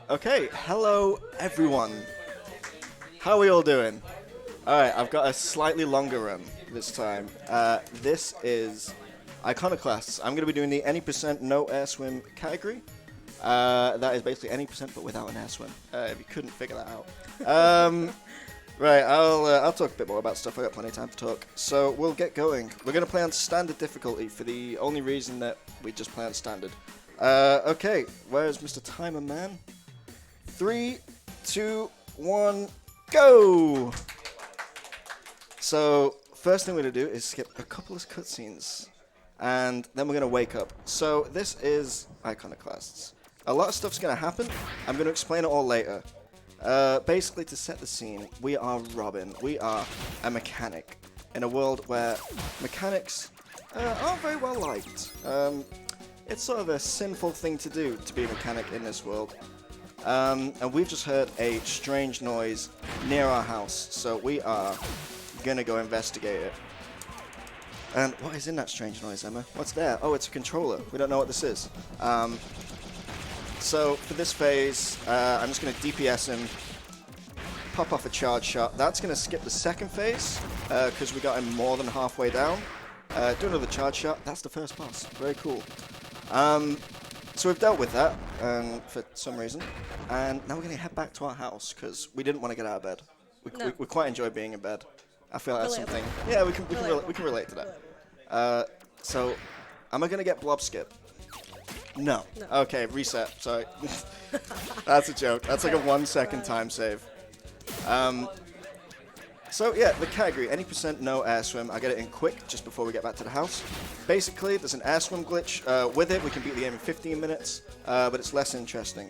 Okay, hello everyone. How are we all doing? Alright, I've got a slightly longer run this time. This is Iconoclasts. I'm going to be doing the any percent no Airsweim category. That is basically any percent but without an Airsweim, if you couldn't figure that out. Right, I'll talk a bit more about stuff. I got plenty of time to talk. So we'll get going. We're going to play on standard difficulty for the only reason that we just play on standard. Okay, where's Mr. Timer Man? 3, 2, 1, go! So, first thing we're going to do is skip a couple of cutscenes, and then we're going to wake up. So, this is Iconoclasts. A lot of stuff's going to happen. I'm going to explain it all later. Basically, to set the scene, we are Robin. We are a mechanic in a world where mechanics aren't very well liked. It's sort of a sinful thing to do to be a mechanic in this world. And we've just heard a strange noise near our house, so we are gonna go investigate it. And what is in that strange noise, Emma? What's there? Oh, it's a controller. We don't know what this is. So for this phase, I'm just gonna DPS him, pop off a charge shot. That's gonna skip the second phase, because we got him more than halfway down. Do another charge shot. That's the first boss. Very cool. So we've dealt with that for some reason, and now we're going to head back to our house because we didn't want to get out of bed. We quite enjoy being in bed. I feel like that's something. Yeah, we can relate to that. So, am I going to get blob skip? No. Okay, reset. Sorry. That's a joke. That's like a 1 second time save. So yeah, the category, any percent no Airsweim. I get it in quick just before we get back to the house. Basically, there's an Airsweim glitch. With it, we can beat the game in 15 minutes, but it's less interesting.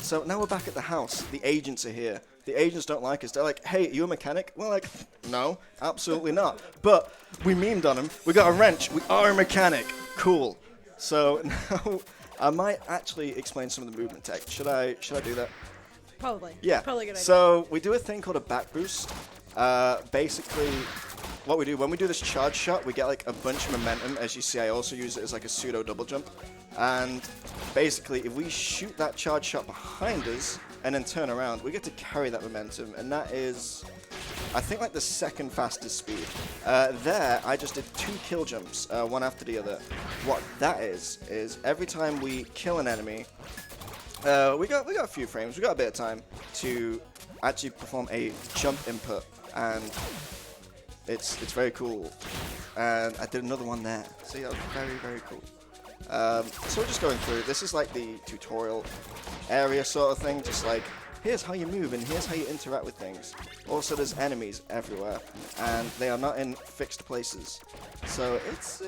So now we're back at the house. The agents are here. The agents don't like us. They're like, hey, are you a mechanic? We're like, no, absolutely not. But we memed on them. We got a wrench. We are a mechanic. Cool. So now I might actually explain some of the movement tech. Should I do that? Probably. Yeah. Probably a good idea. So we do a thing called a back boost. Basically, what we do when we do this charge shot, we get like a bunch of momentum. As you see, I also use it as like a pseudo double jump. And basically, if we shoot that charge shot behind us and then turn around, we get to carry that momentum, and that is, I think, like the second fastest speed. There, I just did 2 kill jumps, one after the other. What that is every time we kill an enemy. We got a few frames. We got a bit of time to actually perform a jump input, and it's very cool. And I did another one there. So yeah, very cool. So we're just going through. This is like the tutorial area sort of thing. Just like, here's how you move and here's how you interact with things. Also, there's enemies everywhere, and they are not in fixed places. So it's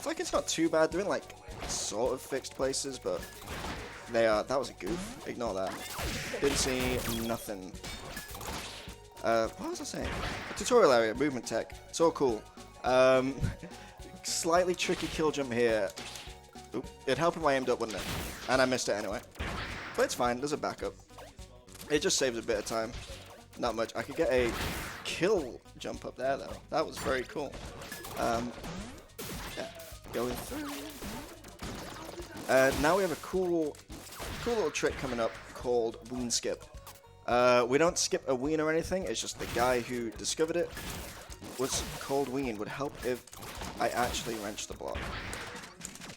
like it's not too bad. They're in like sort of fixed places, but they are. That was a goof. Ignore that. Didn't see nothing. What was I saying? A tutorial area, movement tech. It's all cool. Slightly tricky kill jump here. Oop. It'd help if I aimed up, wouldn't it? And I missed it anyway. But it's fine. There's a backup. It just saves a bit of time. Not much. I could get a kill jump up there though. That was very cool. Yeah. Going through. Now we have a cool little trick coming up called Ween Skip. We don't skip a ween or anything, it's just the guy who discovered it was called Ween would help if I actually wrenched the block.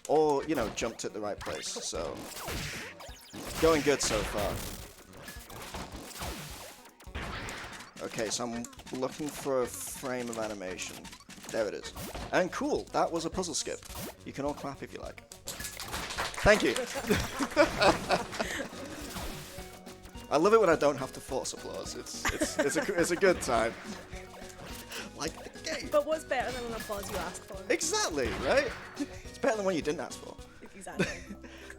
Or, you know, jumped at the right place, so going good so far. Okay, so I'm looking for a frame of animation. There it is. And cool, that was a puzzle skip. You can all clap if you like. Thank you. I love it when I don't have to force applause. It's a good time. Like the game. But what's better than an applause you asked for? Exactly, right? It's better than one you didn't ask for. Exactly.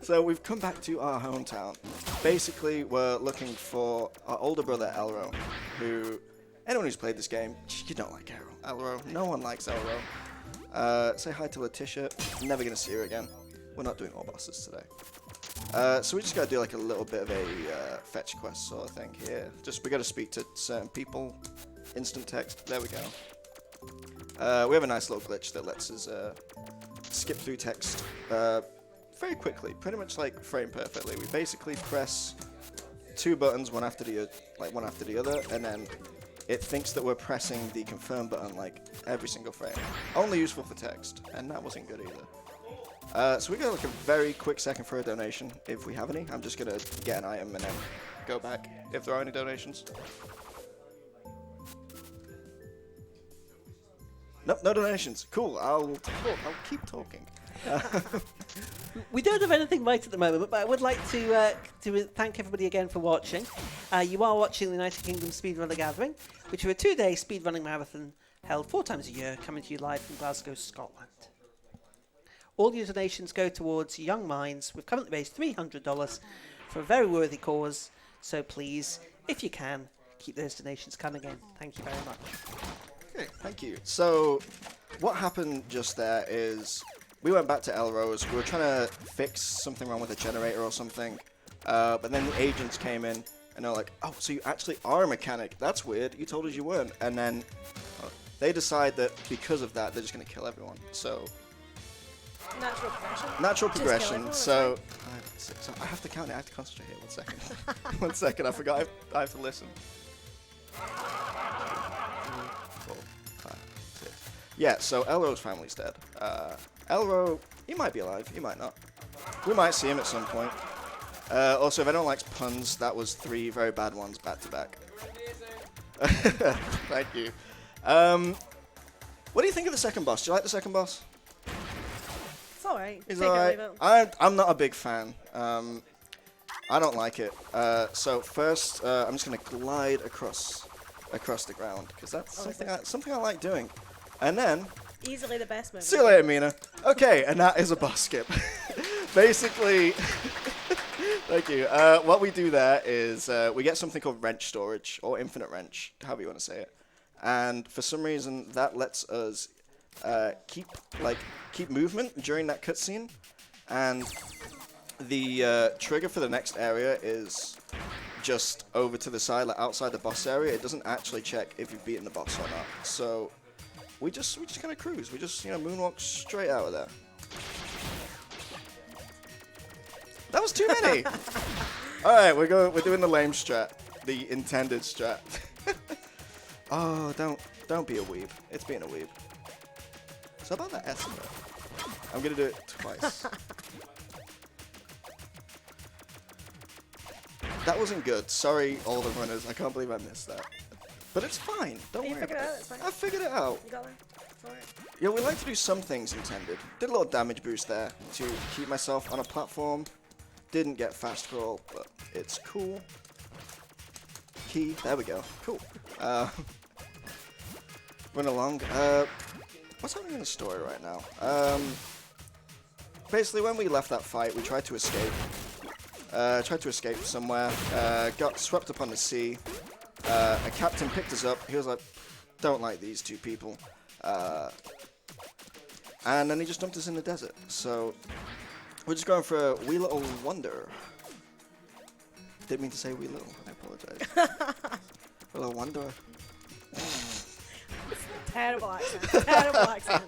So we've come back to our hometown. Basically, we're looking for our older brother Elro, who anyone who's played this game, you don't like Elro. No one likes Elro. Say hi to Letitia. Never gonna see her again. We're not doing all bosses today. So we just gotta do like a little bit of a fetch quest sort of thing here. We gotta speak to certain people. Instant text. There we go. We have a nice little glitch that lets us skip through text very quickly, pretty much like frame perfectly. We basically press 2 buttons, one after the other, and then it thinks that we're pressing the confirm button like every single frame. Only useful for text, and that wasn't good either. So we got like a very quick second for a donation, if we have any. I'm just gonna get an item and then go back if there are any donations. Nope, no donations. Cool. I'll keep talking. We don't have anything right at the moment, but I would like to thank everybody again for watching. You are watching the United Kingdom Speedrunner Gathering, which is a 2-day speedrunning marathon held 4 times a year, coming to you live from Glasgow, Scotland. All your donations go towards young minds. We've currently raised $300 for a very worthy cause, so please, if you can, keep those donations coming in. Thank you very much. Okay, thank you. So, what happened just there is we went back to Elrose. We were trying to fix something wrong with the generator or something, but then the agents came in and they're like, "Oh, so you actually are a mechanic? That's weird. You told us you weren't." And then they decide that because of that, they're just going to kill everyone. So Natural progression. natural Just kill progression. everyone, So I have to count it. I have to concentrate here. 1 second. 1 second. I forgot. I have to listen. 3, 4, 5, 6. Yeah, so Elro's family's dead. Elro, he might be alive, he might not. We might see him at some point. Also, if anyone likes puns, that was 3 very bad ones back to back. Thank you. What do you think of the second boss? Do you like the second boss? It's alright. He's Take it or alright. leave it. I'm not a big fan. I don't like it. So first, I'm just gonna glide across the ground because that's something I like doing. And then Easily the best move. see you later, Mina. Okay, and that is a boss skip. Basically, thank you. What we do there is we get something called wrench storage or infinite wrench, however you want to say it. And for some reason, that lets us keep movement during that cutscene. And the trigger for the next area is just over to the side, like outside the boss area. It doesn't actually check if you've beaten the boss or not. So we just kind of cruise. We just moonwalk straight out of there. That was too many. All right, we're doing the lame strat, the intended strat. Oh, don't be a weeb. It's being a weeb. So about that estimate, I'm gonna do it twice. That wasn't good. Sorry, all the runners. I can't believe I missed that. But it's fine. Don't You worry figured about it out, it. it's fine. I figured it out. You got there. It's alright. Yeah, we like to do some things intended. Did a little damage boost there to keep myself on a platform. Didn't get fast crawl, but it's cool. Key. There we go. Cool. Run along. What's happening in the story right now? Basically, when we left that fight, we tried to escape. Tried to escape somewhere. Got swept up on the sea. A captain picked us up. He was like, "Don't like these 2 people." And then he just dumped us in the desert. So we're just going for a wee little wander. Didn't mean to say wee little. I apologize. A little wander. Terrible accent. Terrible accent.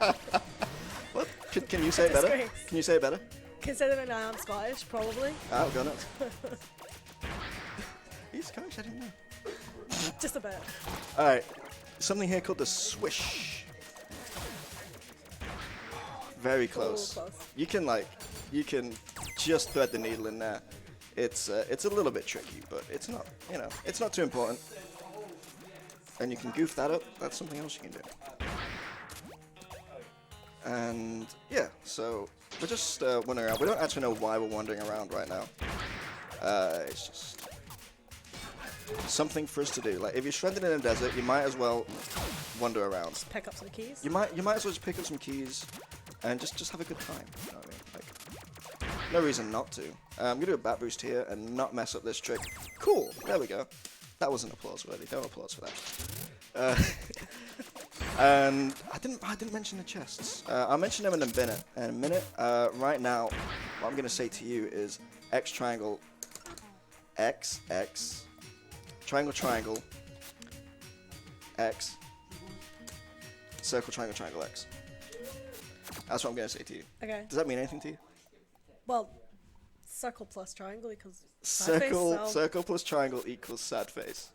What? Can you say it better? Disgrace. Can you say it better? Considering I am Scottish, probably. Oh, go nuts. He's Scottish, I didn't know. Just a bit. Alright, something here called the swish. Very close. Ooh, close. You can just thread the needle in there. It's a little bit tricky, but it's not, it's not too important. And you can goof that up. That's something else you can do. And yeah, so we're just wandering around. We don't actually know why we're wandering around right now. It's just something for us to do. Like, if you're stranded in a desert, you might as well wander around. Just pick up some keys. You might as well just pick up some keys and just have a good time. You know what I mean? Like, no reason not to. I'm gonna do a bat boost here and not mess up this trick. Cool. There we go. That wasn't applause worthy. No applause for that. And I didn't mention the chests. I'll mention them in a minute. Right now, what I'm gonna say to you is X triangle, X X, triangle triangle, X, circle triangle triangle X. That's what I'm gonna say to you. Okay. Does that mean anything to you? Well, circle plus triangle equals sad face, Circle, so- circle plus triangle equals sad face.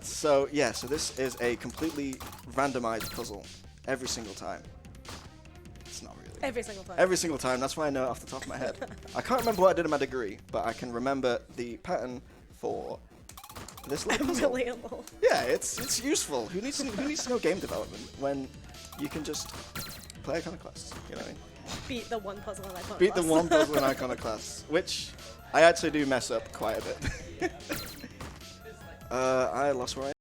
So yeah, so this is a completely randomized puzzle every single time. It's not really. Every single time. Every single time. That's why I know it off the top of my head. I can't remember what I did in my degree, but I can remember the pattern for this little puzzle. Relatable. Yeah, it's useful. Who needs to know game development when you can just play Iconoclasts? You know what I mean? Beat the one puzzle in Iconoclasts. Beat the one puzzle in Iconoclasts, which I actually do mess up quite a bit. I lost where I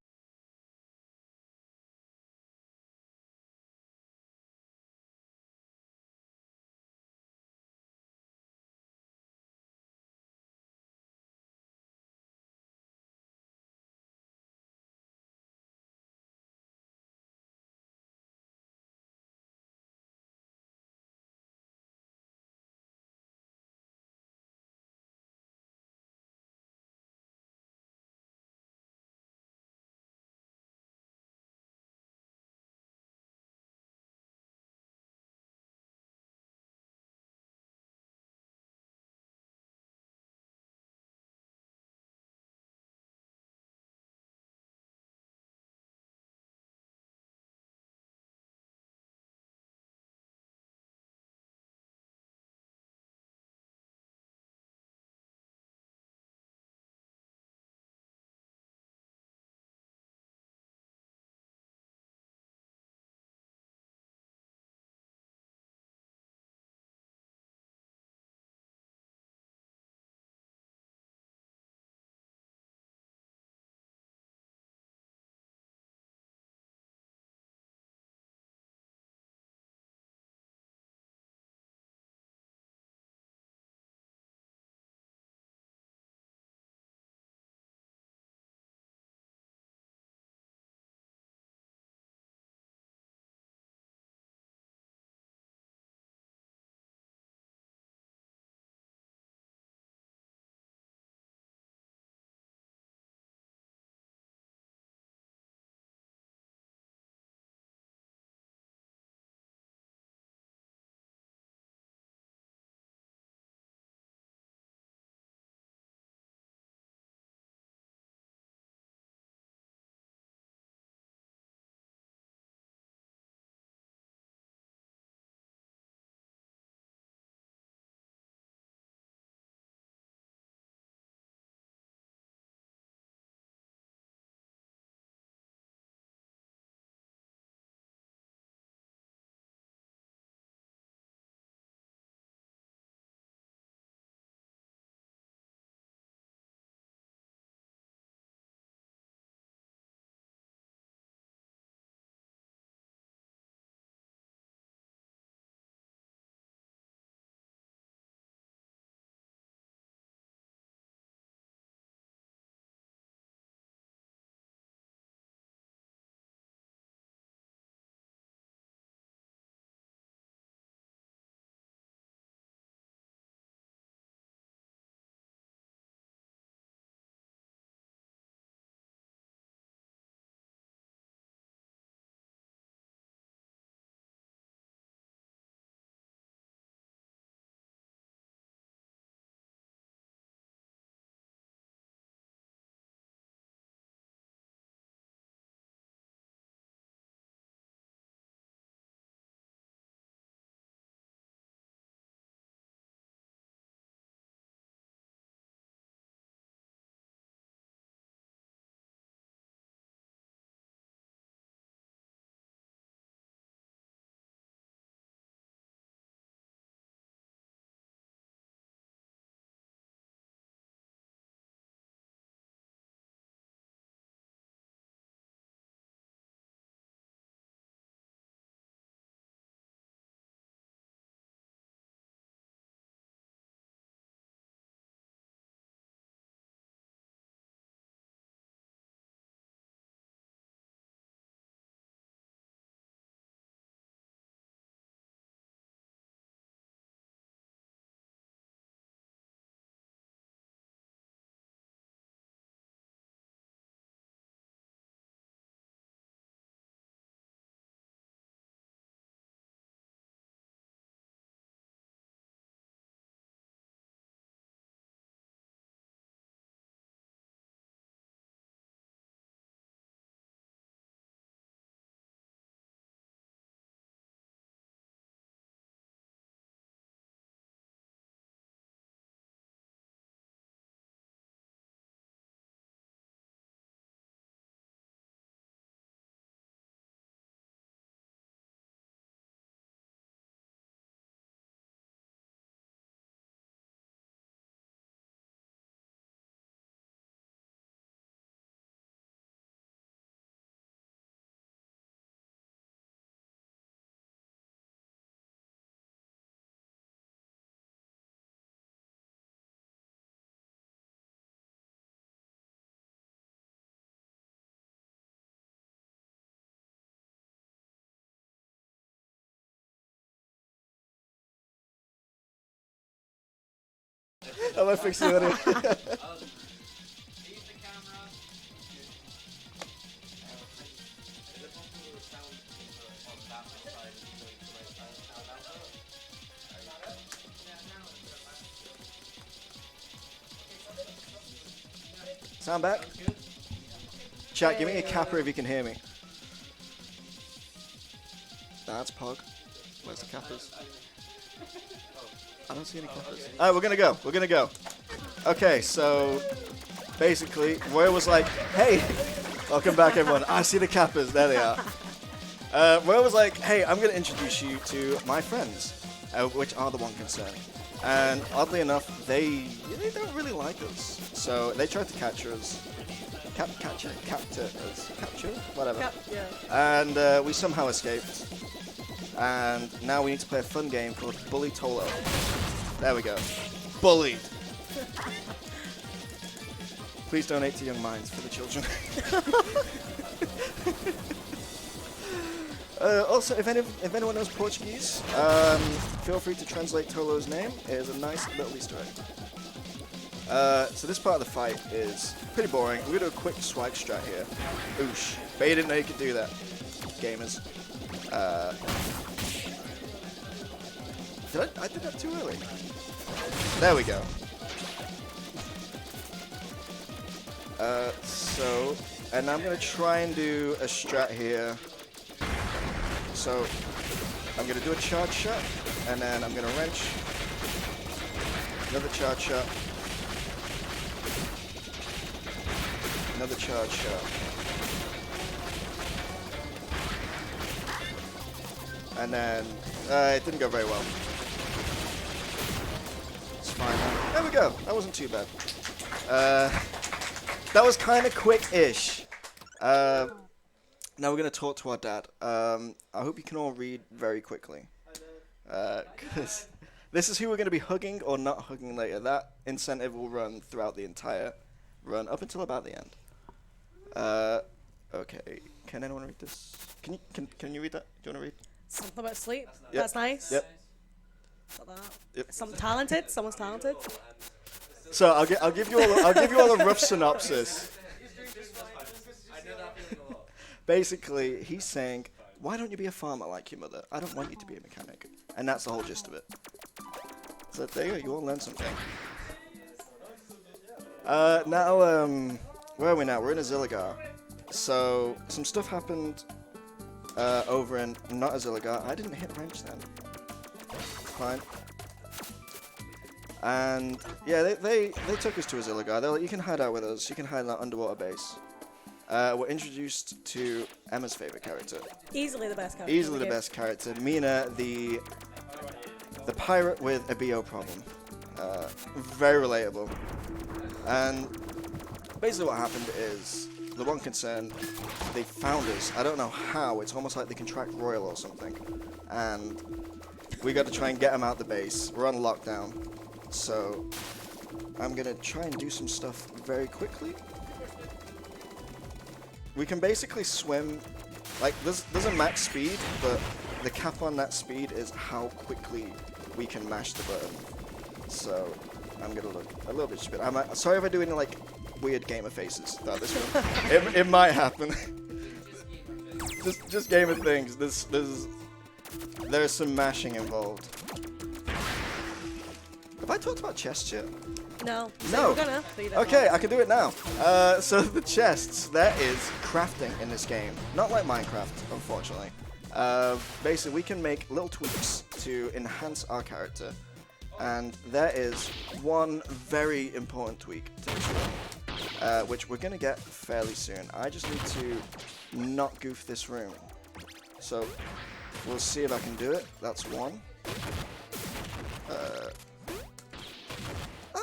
Am I fixing the audio? Sound back? Chat, give me a capper if you can hear me. That's Pog. Where's the cappers? I don't see any cappers. Alright, we're gonna go. We're gonna go. Okay, so basically, Roy was like, hey, welcome back everyone. I see the cappers. There they are. Roy was like, hey, I'm gonna introduce you to my friends, which are the one concern. And oddly enough, they don't really like us. So they tried to capture us. Capture us? Whatever. Yeah. And we somehow escaped. And now we need to play a fun game called Bully Tolo. There we go. Bullied. Please donate to Young Minds for the children. Also, if anyone knows Portuguese, feel free to translate Tolo's name. It is a nice little Easter egg. So this part of the fight is pretty boring. We're going to do a quick swag strat here. Oosh. But you didn't know you could do that, gamers. I did that too early. There we go. And I'm going to try and do a strat here. So I'm going to do a charge shot, and then I'm going to wrench. Another charge shot. Another charge shot. And then it didn't go very well. It's fine. There we go. That wasn't too bad. That was kind of quick-ish. Now we're going to talk to our dad. I hope you can all read very quickly. Because this is who we're going to be hugging or not hugging later. That incentive will run throughout the entire run, up until about the end. Okay. Can anyone read this? Can you read that? Do you want to read? Something about sleep. Yep. That's nice. Yep. Got that. Yep. Something talented. Someone's talented. So I'll give you all a rough synopsis. Basically, he's saying, why don't you be a farmer like your mother? I don't want you to be a mechanic. And that's the whole gist of it. So there you go, you all learned something. Now, where are we now? We're in Aziligar. So, some stuff happened over in not Aziligar. I didn't hit wrench then. Fine. And, yeah, they took us to Aziligar. They're like, you can hide out with us. You can hide in that underwater base. We're introduced to Emma's favorite character. Easily the best character. Easily the best character. Mina, the pirate with a BO problem. Very relatable. And basically what happened is, the one concern, they found us. I don't know how. It's almost like they can track Royal or something. And we got to try and get them out the base. We're on lockdown. So I'm going to try and do some stuff very quickly. We can basically swim, like there's a max speed, but the cap on that speed is how quickly we can mash the button. So I'm gonna look a little bit stupid. Sorry if I do any like weird gamer faces throughout this one. It might happen. just gamer things. There's some mashing involved. Have I talked about chests yet? No. No. We're gonna, but you don't Okay, know. I can do it now. So the chests, there is crafting in this game. Not like Minecraft, unfortunately. Basically, we can make little tweaks to enhance our character. And there is one very important tweak to this room, which we're going to get fairly soon. I just need to not goof this room. So we'll see if I can do it. That's one.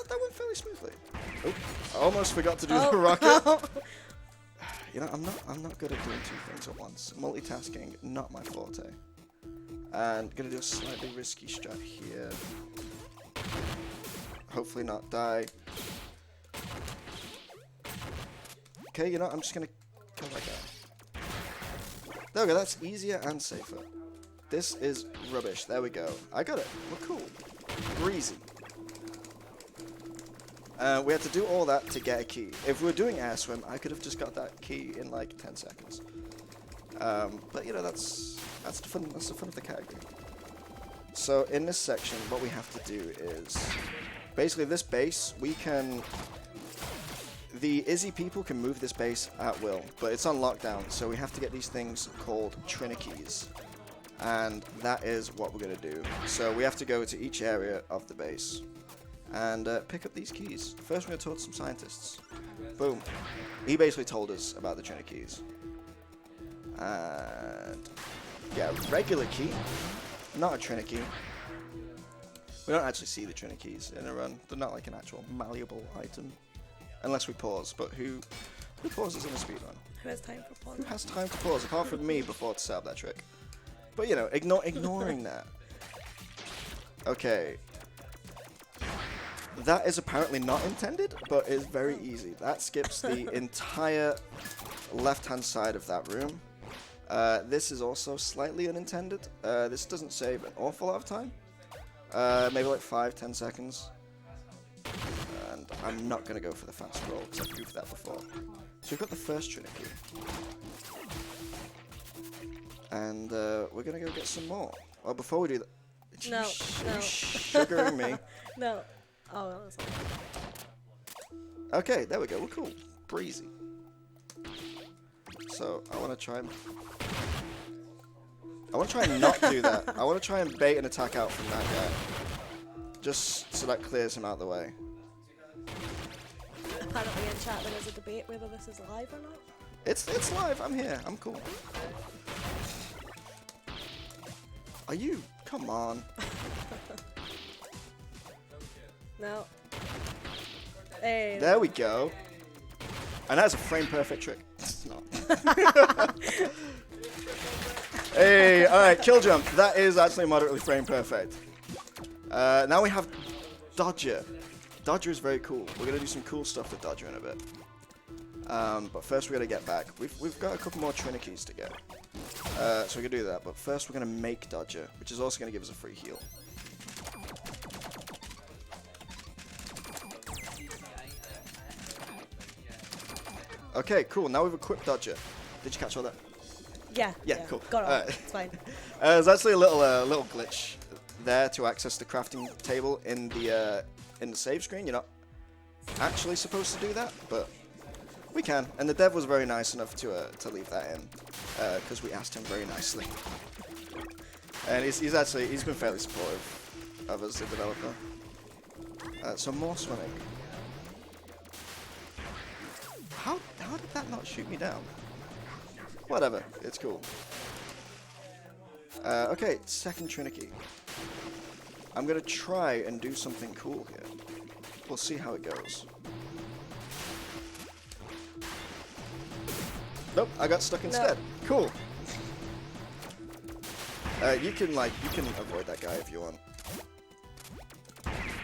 That went fairly smoothly. Oh, I almost forgot to do the rocket. You know, I'm not good at doing two things at once. Multitasking, not my forte. And gonna do a slightly risky strat here. Hopefully not die. Okay, you know, I'm just gonna go like that. There we go, that's easier and safer. This is rubbish. There we go. I got it. We're cool. Breezy. We had to do all that to get a key. If we were doing Airsweim, I could have just got that key in like 10 seconds. But you know, that's the fun of the category. So in this section, what we have to do is basically this base. The Izzy people can move this base at will, but it's on lockdown. So we have to get these things called Trinities, and that is what we're gonna do. So we have to go to each area of the base and pick up these keys. First, we're gonna talk to some scientists. Boom. He basically told us about the Trinities. And yeah, regular key, not a Trinity. We don't actually see the Trinities in a run. They're not like an actual malleable item, unless we pause. But who pauses in a speedrun? Who has time for pause? Who has time to pause apart from me before to set up that trick? But you know, ignoring that. Okay. That is apparently not intended, but it's very easy. That skips the entire left-hand side of that room. This is also slightly unintended. This doesn't save an awful lot of time. Maybe like 5-10 seconds. And I'm not going to go for the fast roll because I've goofed that before. So we've got the first Trinity. And we're going to go get some more. Well, before we do that... No, no. Sugaring me. No. Oh, that was Okay, there we go. We're cool. Breezy. So I want to try and not do that. I want to try and bait an attack out from that guy, just so that clears him out of the way. apparently in chat there is a debate whether this is live or not. It's live. I'm here. I'm cool. Are you? Come on. No. Hey. There we go. And that's a frame perfect trick. It's not. Hey, alright, kill jump. That is actually moderately frame perfect. Now we have Dodger. Dodger is very cool. We're going to do some cool stuff with Dodger in a bit. But first we got to get back. We've got a couple more Trinities to get. So we can do that. But first we're going to make Dodger, which is also going to give us a free heal. Okay, cool. Now we've equipped Dodger. Did you catch all that? Yeah. Yeah, cool. Got it. Alright. It's fine. There's actually a little glitch there to access the crafting table in the save screen. You're not actually supposed to do that, but we can. And the dev was very nice enough to leave that in because we asked him very nicely. And he's been fairly supportive of us, the developer. So more swimming. How did that not shoot me down? Whatever, it's cool. Okay, second Trinity. I'm gonna try and do something cool here. We'll see how it goes. Nope, I got stuck instead. Cool. You can avoid that guy if you want.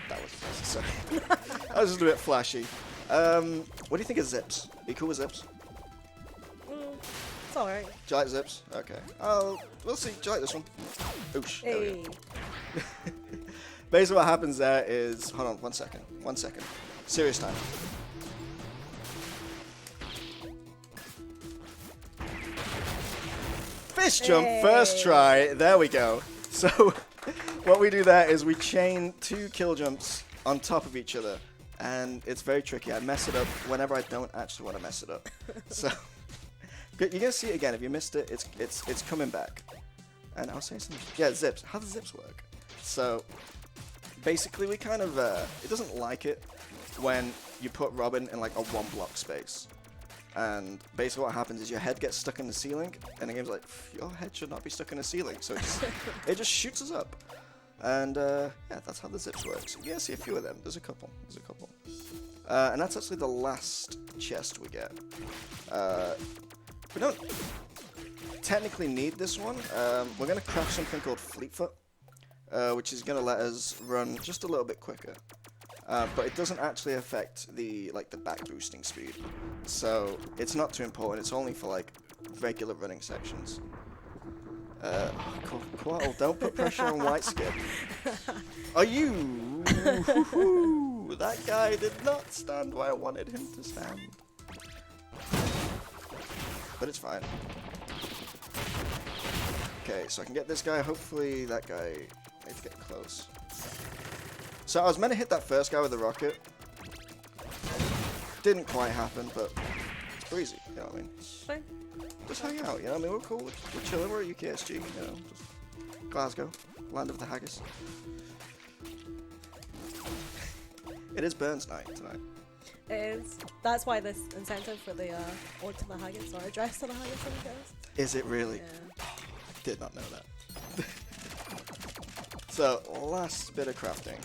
That was necessary. That was just a bit flashy. What do you think of zips? Are you cool with zips? It's alright. Do you like zips? Okay. We'll see. Do you like this one? Oosh. There we Hey. go. Basically what happens there is... Hold on, 1 second. 1 second. Serious time. Fish jump, first try. There we go. So what we do there is we chain 2 kill jumps on top of each other. And it's very tricky. I mess it up whenever I don't actually want to mess it up. So... You're gonna see it again. If you missed it, it's coming back. And I'll say something. Yeah, zips. How does zips work? So basically, we kind of it doesn't like it when you put Robin in like a 1 block space. And basically, what happens is your head gets stuck in the ceiling, and the game's like, your head should not be stuck in the ceiling. So it just shoots us up. And yeah, that's how the zips work. So you see a few of them. There's a couple. And that's actually the last chest we get. We don't technically need this one. We're going to craft something called Fleetfoot, which is going to let us run just a little bit quicker. But it doesn't actually affect the back boosting speed. So it's not too important. It's only for like regular running sections. Quaddle, don't put pressure on White Skip. Are you? Ooh, that guy did not stand where I wanted him to stand. But it's fine. Okay, so I can get this guy. Hopefully that guy needs to get close. So I was meant to hit that first guy with the rocket. Didn't quite happen, but it's breezy, you know what I mean? Fine. Just hang out, you know what I mean? We're cool, we're chilling, we're at UKSG, you know, just Glasgow, land of the haggis. It is Burns night tonight. It is. That's why this incentive for the ode to the haggis or address to the haggis thing goes. Is it really? Yeah. Did not know that. So, last bit of crafting.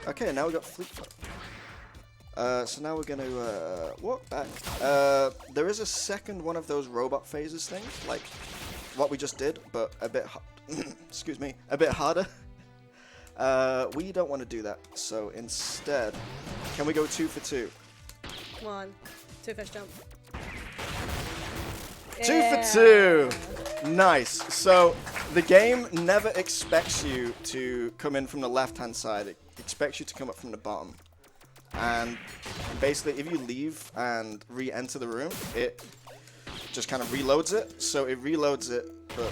Okay, now we got fleet foot. So now we're going to walk back. There is a second one of those robot phases things, like what we just did, but a bit, excuse me, a bit harder. We don't want to do that, so instead, can we go 2 for 2? Come on. 2 fish jump. 2 for 2! Nice. So the game never expects you to come in from the left-hand side. It expects you to come up from the bottom. And basically, if you leave and re-enter the room, it just kind of reloads it. So it reloads it, but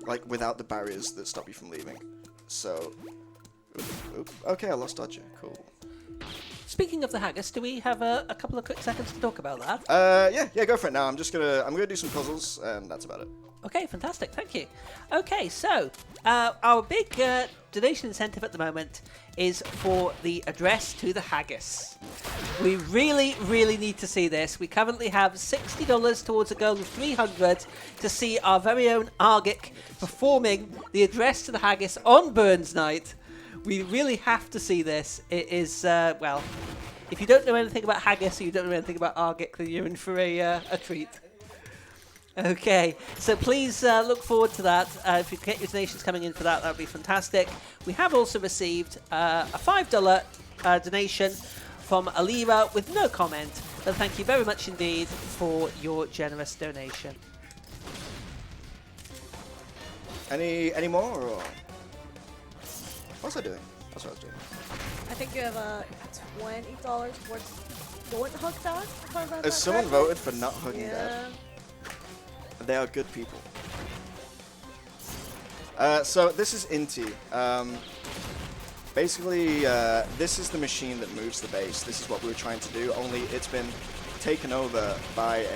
like without the barriers that stop you from leaving. So, okay, I lost Dodger. Cool. Speaking of the haggis, do we have a couple of quick seconds to talk about that? Yeah, go for it now. I'm gonna do some puzzles, and that's about it. Okay, fantastic. Thank you. Okay, so our big donation incentive at the moment is for the address to the haggis. We really, really need to see this. We currently have $60 towards a goal of $300 to see our very own Argic performing the address to the haggis on Burns Night. We really have to see this. It is, well, if you don't know anything about haggis or you don't know anything about Argic, then you're in for a treat. Okay, so please look forward to that. If you can get your donations coming in for that, that would be fantastic. We have also received a $5 donation from Alira with no comment, but thank you very much indeed for your generous donation. Any more? Or? What's I doing? That's what I was doing. I think you have $20 towards Don't Hug Dad. if I read that Has someone correctly. voted for not hugging Dad? They are good people. So this is Inti. Basically, this is the machine that moves the base. This is what we were trying to do, only it's been taken over by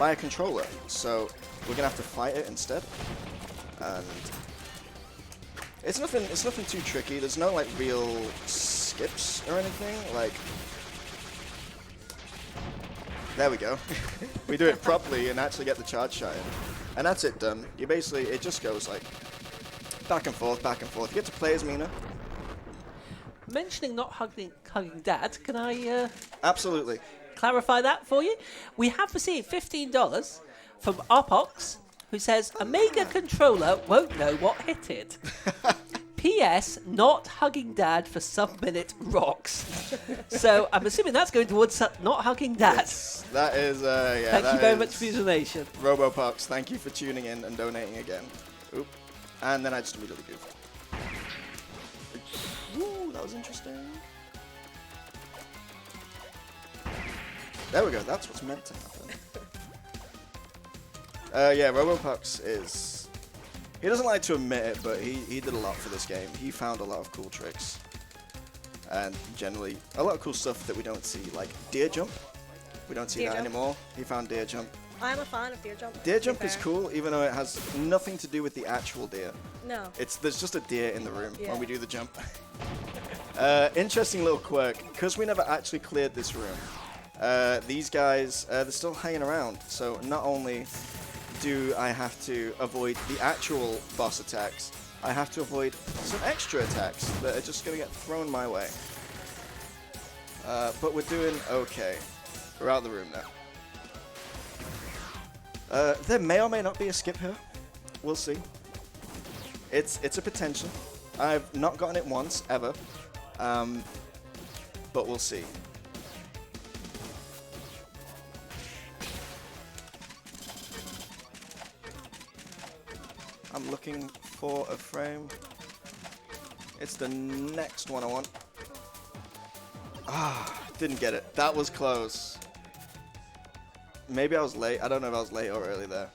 a controller. So we're gonna have to fight it instead. And it's nothing too tricky. There's no like real skips or anything. Like, there we go. We do it properly and actually get the charge shot in. And that's it done. You basically, it just goes like back and forth, back and forth. You get to play as Mina. Mentioning not hugging Dad, can I Absolutely. clarify that for you? We have received $15 from Opox, who says, a Mega controller won't know what hit it. P.S. Not hugging Dad for sub-minute rocks. So I'm assuming that's going towards not hugging Dad. Yes, that is, yeah. Thank you very much for your donation. Robopox, thank you for tuning in and donating again. Oop. And then I just immediately goofed. Ooh, that was interesting. There we go, that's what's meant to happen. Yeah, Robopox is... He doesn't like to admit it, but he did a lot for this game. He found a lot of cool tricks. And generally, a lot of cool stuff that we don't see, like Deer Jump. We don't see Deer that jump. anymore. He found Deer Jump. I'm a fan of Deer Jump. Deer to be Jump is fair. cool, even though it has nothing to do with the actual deer. No. There's just a deer in the room Yeah. when we do the jump. Interesting little quirk, because we never actually cleared this room. These guys, they're still hanging around. So not only do I have to avoid the actual boss attacks, I have to avoid some extra attacks that are just going to get thrown my way. But we're doing okay. We're out of the room now. There may or may not be a skip here. We'll see. It's a potential. I've not gotten it once, ever. But we'll see. I'm looking for a frame. It's the next one I want. Ah, didn't get it. That was close. Maybe I was late. I don't know if I was late or early there.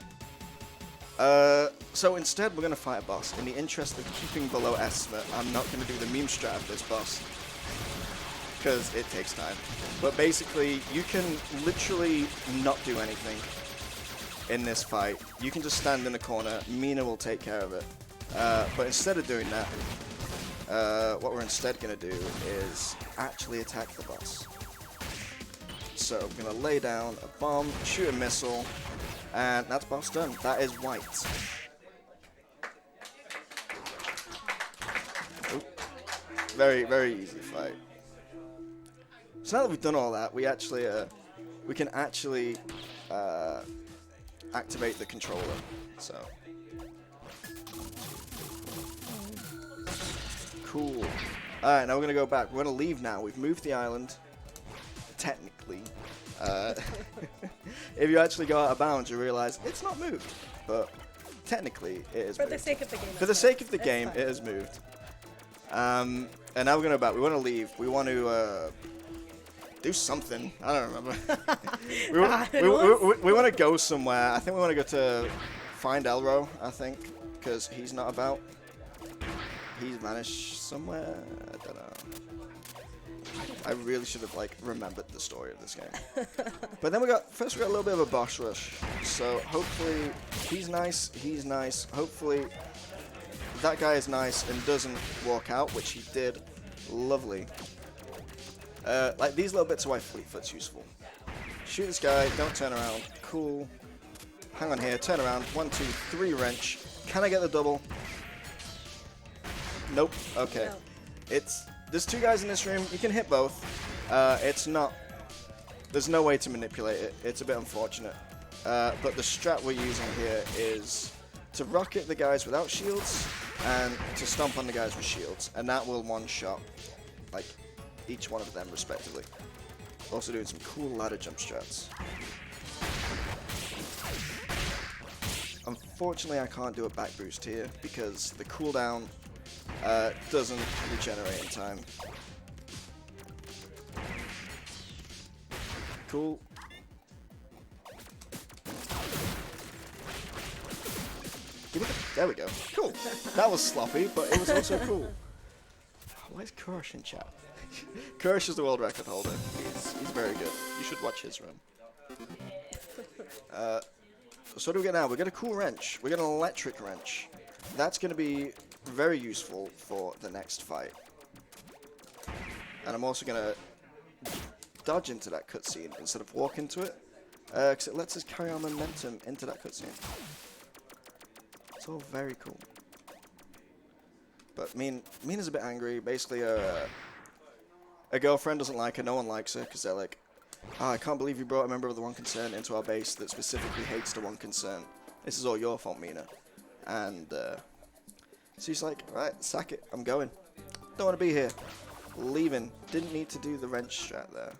So instead, we're going to fight a boss. In the interest of keeping below estimate, I'm not going to do the meme strat of this boss, because it takes time. But basically, you can literally not do anything in this fight. You can just stand in the corner. Mina will take care of it. But instead of doing that, what we're instead going to do is actually attack the boss. So I'm going to lay down a bomb, shoot a missile, and that's boss done. That is white. Oop. Very, very easy fight. So now that we've done all that, we actually we can actually activate the controller. So cool. All right, now we're gonna go back. We're gonna leave now. We've moved the island. Technically, if you actually go out of bounds, you realize it's not moved. But technically, it is. For moved. the sake of the game. For the sake of the It's game, fine. it has moved. And now we're going to back. We want to leave. We want to do something. I don't remember. we want to go somewhere. I think we want to go to find Elro, I think, because he's not about. He's vanished somewhere. I don't know. I really should have remembered the story of this game. But then we got a little bit of a boss rush. So hopefully he's nice. He's nice. Hopefully that guy is nice and doesn't walk out, which he did. Lovely. Like these little bits of why Fleet Foot's useful. Shoot this guy. Don't turn around. Cool. Hang on here. Turn around. 1, 2, 3 wrench. Can I get the double? Nope. Okay. No. There's 2 guys in this room. You can hit both. It's not. There's no way to manipulate it. It's a bit unfortunate. But the strat we're using here is to rocket the guys without shields and to stomp on the guys with shields, and that will one-shot each one of them respectively. Also doing some cool ladder jump strats. Unfortunately, I can't do a back boost here because the cooldown doesn't regenerate in time. Cool. There we go. Cool. That was sloppy, but it was also cool. Where's Kursh in chat? Kursh is the world record holder. He's very good. You should watch his run. So what do we get now? We get a cool wrench. We get an electric wrench. That's going to be very useful for the next fight. And I'm also going to dodge into that cutscene instead of walk into it, because it lets us carry our momentum into that cutscene. It's all very cool. But Mina's a bit angry. Basically, a girlfriend doesn't like her. No one likes her because they're like, "Oh, I can't believe you brought a member of the One Concern into our base that specifically hates the One Concern. This is all your fault, Mina." And so she's like, "Right, sack it. I'm going. Don't want to be here. Leaving. Didn't need to do the wrench strat there.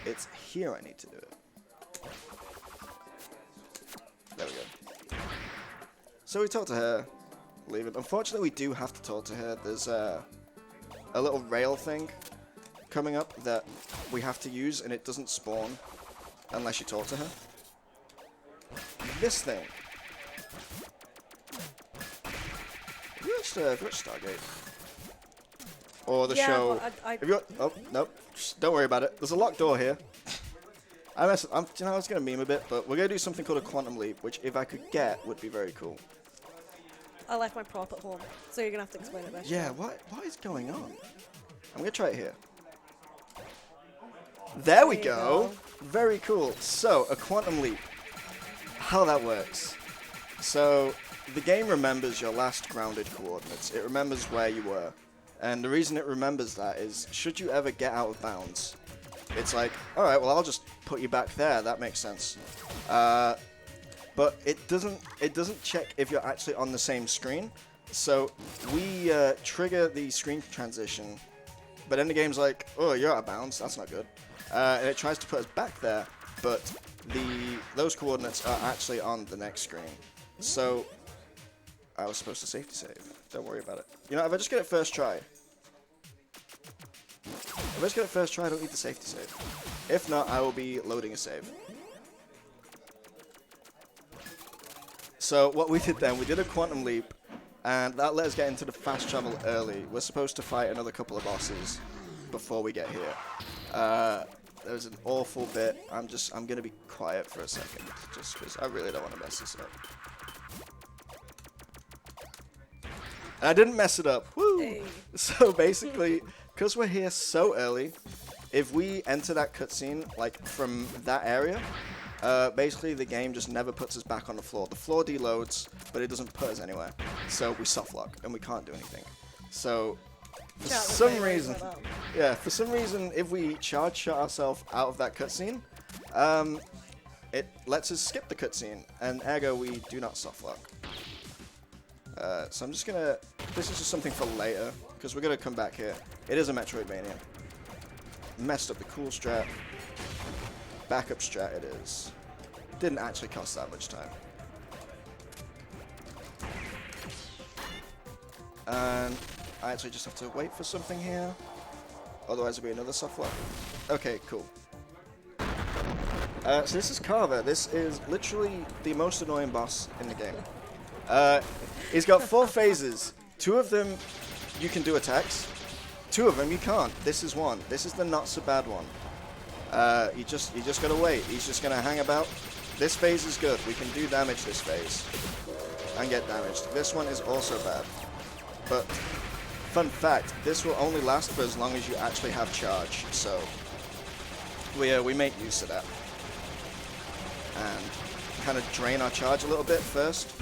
It's here I need to do it." There we go. So we talk to her. Leaving. Unfortunately, we do have to talk to her. There's a little rail thing coming up that we have to use, and it doesn't spawn unless you talk to her. This thing. Have you watched Stargate? Or the show? Oh, nope. Don't worry about it. There's a locked door here. I was going to meme a bit, but we're going to do something called a quantum leap, which if I could get, would be very cool. I left my prop at home, so you're gonna have to explain it better. Yeah, what is going on? I'm gonna try it here. There we go. Very cool. So, a quantum leap. How that works. So, the game remembers your last grounded coordinates. It remembers where you were. And the reason it remembers that is, should you ever get out of bounds, it's like, alright, well, I'll just put you back there. That makes sense. But it doesn't check if you're actually on the same screen. So we trigger the screen transition, but then the game's like, oh, you're out of bounds. That's not good. And it tries to put us back there, but those coordinates are actually on the next screen. So I was supposed to safety save. Don't worry about it. You know, if I just get it first try. If I just get it first try, I don't need the safety save. If not, I will be loading a save. So what we did then, we did a quantum leap, and that let us get into the fast travel early. We're supposed to fight another couple of bosses before we get here. There's an awful bit. I'm gonna be quiet for a second, just because I really don't want to mess this up. And I didn't mess it up. Woo! Hey. So basically, because we're here so early, if we enter that cutscene like from that area, basically the game just never puts us back on the floor. The floor deloads, but it doesn't put us anywhere. So we soft lock and we can't do anything. So for some reason, for some reason, if we charge shot ourselves out of that cutscene, it lets us skip the cutscene, and ergo we do not soft lock. So I'm just gonna. This is just something for later, because we're gonna come back here. It is a Metroidvania. Messed up the cool strat. Backup strat it is. Didn't actually cost that much time. And I actually just have to wait for something here. Otherwise it'll be another soft lock. Okay, cool. So this is Carver. This is literally the most annoying boss in the game. He's got 4 phases. 2 of them you can do attacks. 2 of them you can't. This is one. This is the not so bad one. You just gotta wait. He's just gonna hang about. This phase is good. We can do damage this phase and get damaged. This one is also bad. But fun fact, this will only last for as long as you actually have charge. So we make use of that and kind of drain our charge a little bit first.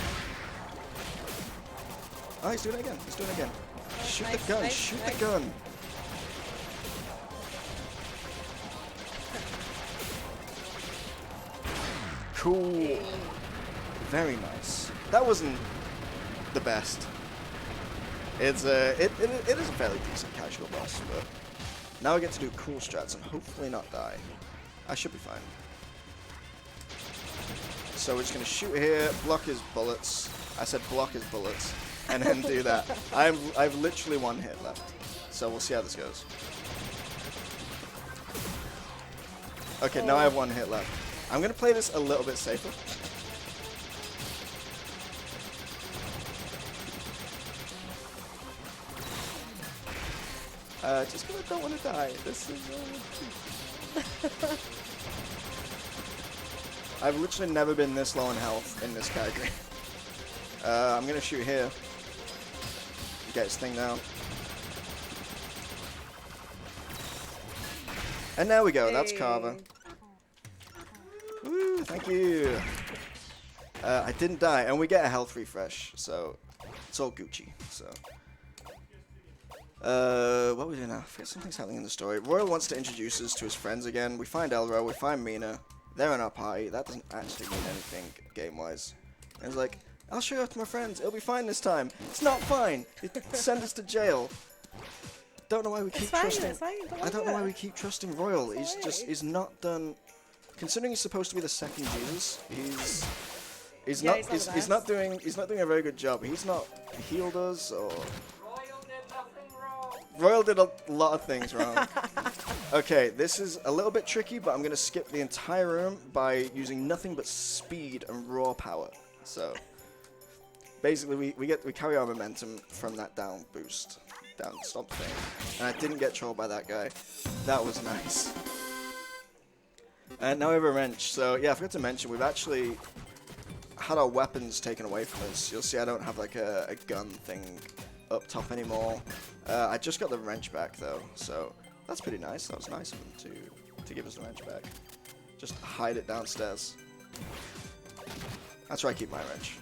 Oh, he's doing it again. He's doing it again. Shoot the gun. Shoot the gun. Cool. Very nice. That wasn't the best. It's it is a fairly decent casual boss, but now I get to do cool strats and hopefully not die. I should be fine. So we're just gonna shoot here, block his bullets. I said block his bullets, and then do that. I've literally 1 hit left, so we'll see how this goes. Okay, now I have 1 hit left. I'm gonna play this a little bit safer. Just because I don't want to die. This is. I've literally never been this low in health in this category. I'm gonna shoot here. Get his thing down. And there we go. That's Carver. Woo! Thank you. I didn't die, and we get a health refresh, so it's all Gucci. So. What are we doing now? I forget something's happening in the story. Royal wants to introduce us to his friends again. We find Elro, we find Mina. They're in our party. That doesn't actually mean anything game-wise. And it's like, I'll show you off to my friends. It'll be fine this time. It's not fine. It send us to jail. Don't know why we keep trusting. I don't know why we keep trusting Royal. He's not done. Considering he's supposed to be the second Jesus, he's not doing a very good job. He's not healed us or. Royal did a lot of things wrong. Okay, this is a little bit tricky, but I'm going to skip the entire room by using nothing but speed and raw power. So, basically, we carry our momentum from that down boost, down stomp thing. And I didn't get trolled by that guy. That was nice. And now we have a wrench. So, yeah, I forgot to mention, we've actually had our weapons taken away from us. You'll see I don't have, like, a gun thing up top anymore. I just got the wrench back though, so that's pretty nice. That was nice of them to give us the wrench back. Just hide it downstairs. That's where I keep my wrench.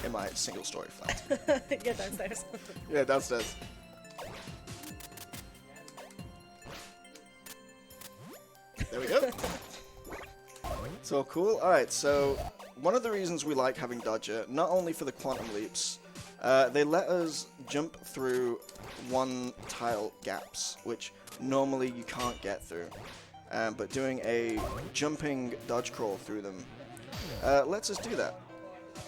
In my single-story flat. Yeah, downstairs. Yeah, downstairs. There we go. It's all cool. Alright, so one of the reasons we like having Dodger, not only for the quantum leaps, they let us jump through 1-tile gaps, which normally you can't get through. But doing a jumping dodge crawl through them lets us do that.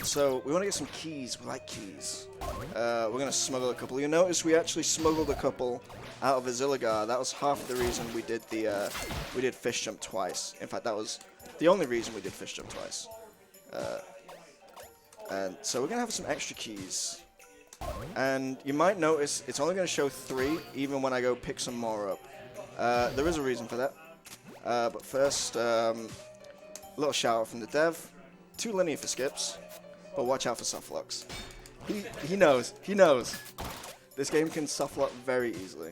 So we want to get some keys. We like keys. We're going to smuggle a couple. You notice we actually smuggled a couple out of Aziligar. That was half the reason we did the we did fish jump twice. In fact, that was the only reason we did fish jump twice. And so we're going to have some extra keys. And you might notice it's only going to show 3 even when I go pick some more up. There is a reason for that. But first, a little shout out from the dev. 2 linear for skips, but watch out for softblocks. He knows. He knows. This game can softlock very easily.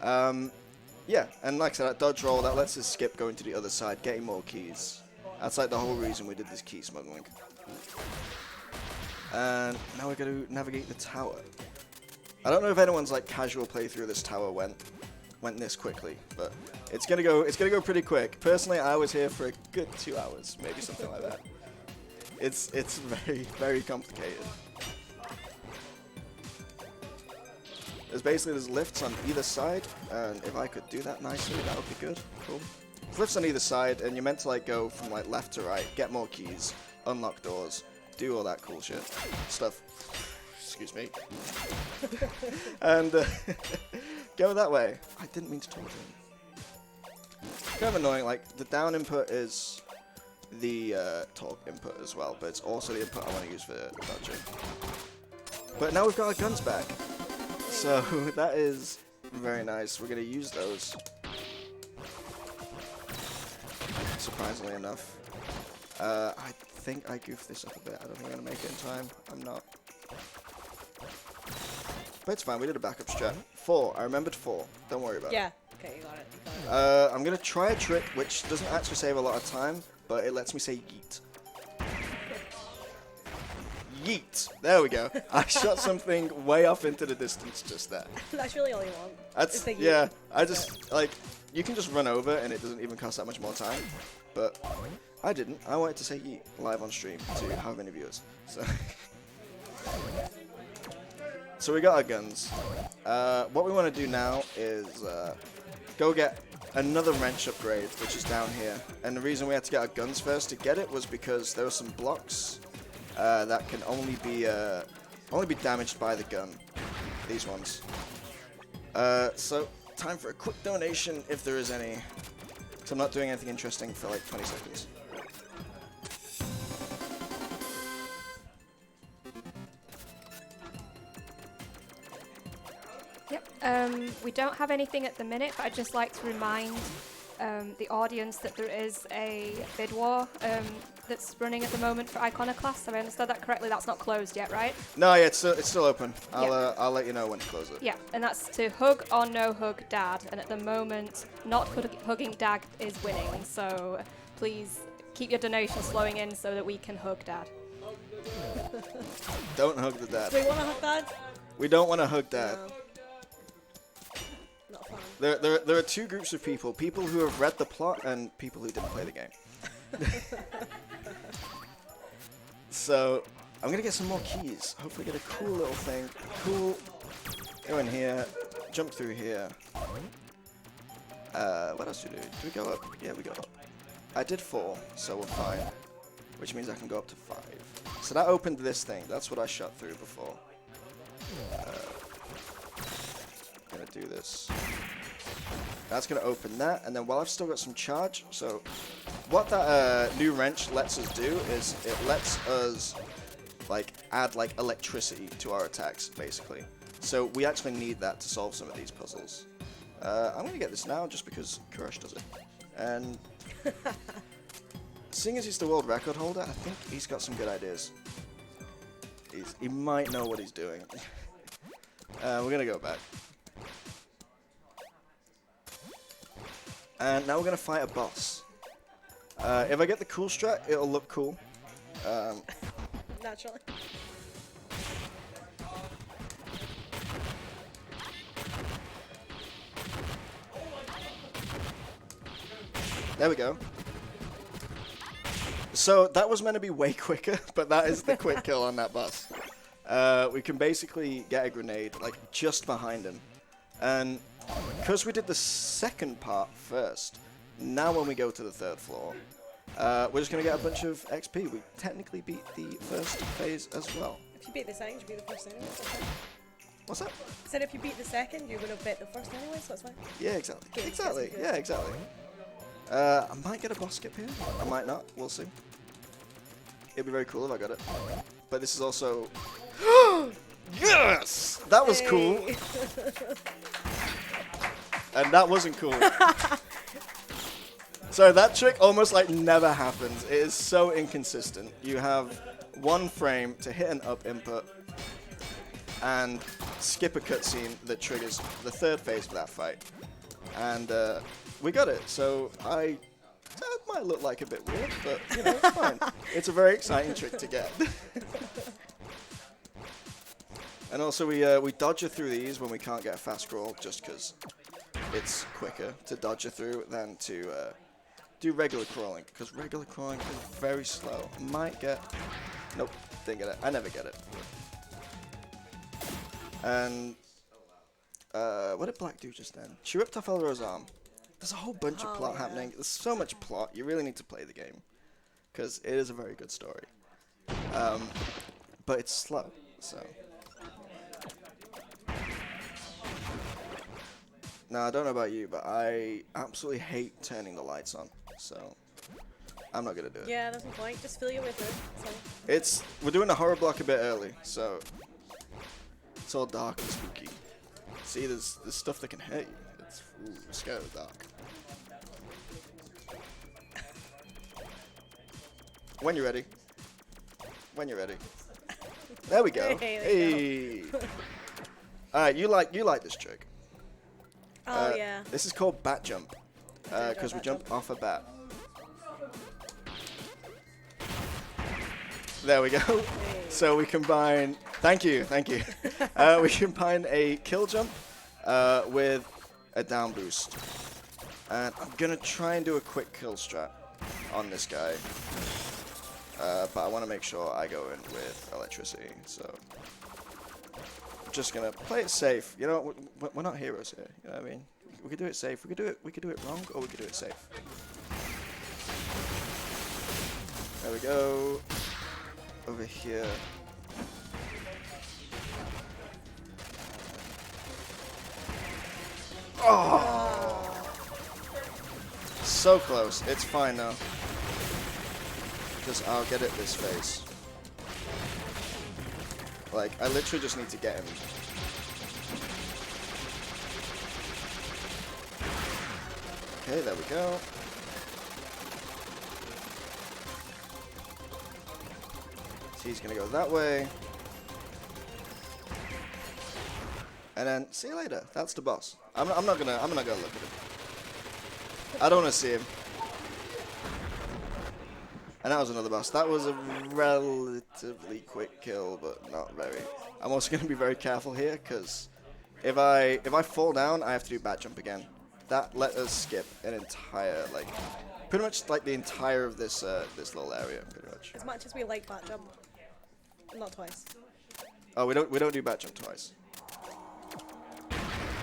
Yeah, and like I said, that dodge roll, that lets us skip going to the other side, getting more keys. That's like the whole reason we did this key smuggling. And now we're going to navigate the tower. I don't know if anyone's like casual playthrough of this tower went this quickly, but it's gonna go pretty quick. Personally, I was here for a good 2 hours, maybe something like that. It's very, very complicated. There's lifts on either side, and if I could do that nicely, that would be good. Cool. There's lifts on either side, and you're meant to like go from like left to right, get more keys, unlock doors, do all that cool shit stuff. Excuse me. And go that way. I didn't mean to talk to him. Kind of annoying. Like the down input is the talk input as well, but it's also the input I want to use for dodging. But now we've got our guns back, so that is very nice. We're gonna use those. Surprisingly enough, I think I goofed this up a bit. I don't think I'm gonna make it in time. I'm not. But it's fine, we did a backup strat. 4, I remembered 4. Don't worry about it. Yeah, okay, you got it. I'm going to try a trick which doesn't actually save a lot of time, but it lets me say yeet. Yeet! There we go. I shot something way off into the distance just there. That's really all you want. That's, yeah, I just, like, you can just run over and it doesn't even cost that much more time. But I didn't. I wanted to say yeet live on stream to how many viewers. So we got our guns. What we want to do now is go get another wrench upgrade, which is down here. And the reason we had to get our guns first to get it was because there were some blocks that can only be damaged by the gun. These ones. So time for a quick donation, if there is any. So I'm not doing anything interesting for like 20 seconds. We don't have anything at the minute, but I'd just like to remind the audience that there is a bid war that's running at the moment for Iconoclasts. Have I understood that correctly? That's not closed yet, right? No, yeah, it's still open. I'll let you know when to close it. Yeah, and that's to hug or no hug Dad. And at the moment, not hugging Dad is winning. So please keep your donations flowing in so that we can hug Dad. Don't hug the dad. Do we want to hug Dad? We don't want to hug Dad. No. Not fun. There are 2 groups of people. People who have read the plot and people who didn't play the game. So, I'm going to get some more keys. Hopefully get a cool little thing. Cool. Go in here. Jump through here. What else do we do? Do we go up? Yeah, we go up. I did 4, so we're fine. Which means I can go up to 5. So that opened this thing. That's what I shot through before. Gonna do this. That's gonna open that, and then while I've still got some charge, so what that new wrench lets us do is it lets us like add like electricity to our attacks, basically. So we actually need that to solve some of these puzzles. I'm gonna get this now just because Kurosh does it, and seeing as he's the world record holder, I think he's got some good ideas. He might know what he's doing. We're gonna go back. And now we're gonna fight a boss. If I get the cool strat, it'll look cool. Naturally. There we go. So that was meant to be way quicker, but that is the quick kill on that boss. We can basically get a grenade like just behind him. And because we did the second part first, now when we go to the 3rd floor, we're just going to get a bunch of XP. We technically beat the first phase as well. If you beat the second, you beat the first anyway. So it's fine. What's that? I said if you beat the second, you would have beat the first anyway, so it's fine. Yeah, exactly. Okay, Exactly. that's good. Yeah, exactly. I might get a boss skip here. I might not. We'll see. It'd be very cool if I got it. But this is also... Yes! That was cool. Hey. And that wasn't cool. So that trick almost like never happens. It is so inconsistent. You have one frame to hit an up input and skip a cutscene that triggers the third phase of that fight. And we got it. So that might look like a bit weird, but you know, it's fine. It's a very exciting trick to get. And also we dodge through these when we can't get a fast scroll, just because it's quicker to dodge through than to do regular crawling, because regular crawling is very slow. Might get... Nope, didn't get it. I never get it. And what did Black do just then? She ripped off Elro's arm. There's a whole bunch of plot happening. There's so much plot. You really need to play the game, because it is a very good story. But it's slow, so... Now, I don't know about you, but I absolutely hate turning the lights on, so I'm not going to do it. Yeah, there's no point. Just feel your way through. So. We're doing a horror block a bit early, so it's all dark and spooky. See, there's stuff that can hurt you. It's scary dark. When you're ready. When you're ready. There we go. Hey, Alright, you like this trick. Oh, yeah. This is called bat jump, because we jump off a bat. There we go. Hey. So we combine... Thank you. We combine a kill jump with a down boost. And I'm going to try and do a quick kill strat on this guy. But I want to make sure I go in with electricity, so... Just gonna play it safe. You know, we're not heroes here. You know what I mean? We could do it safe. We could do it wrong, or we could do it safe. There we go. Over here. Oh! So close. It's fine now. Because I'll get it this phase. Like, I literally just need to get him. Okay, there we go. So he's gonna go that way. And then, see you later. That's the boss. I'm not gonna look at him. I don't wanna see him. And that was another boss. That was a relatively quick kill, but not very. I'm also going to be very careful here, because if I fall down, I have to do bat jump again. That let us skip an entire, like, pretty much like the entire of this this little area, pretty much. As much as we like bat jump, not twice. Oh, we don't do bat jump twice.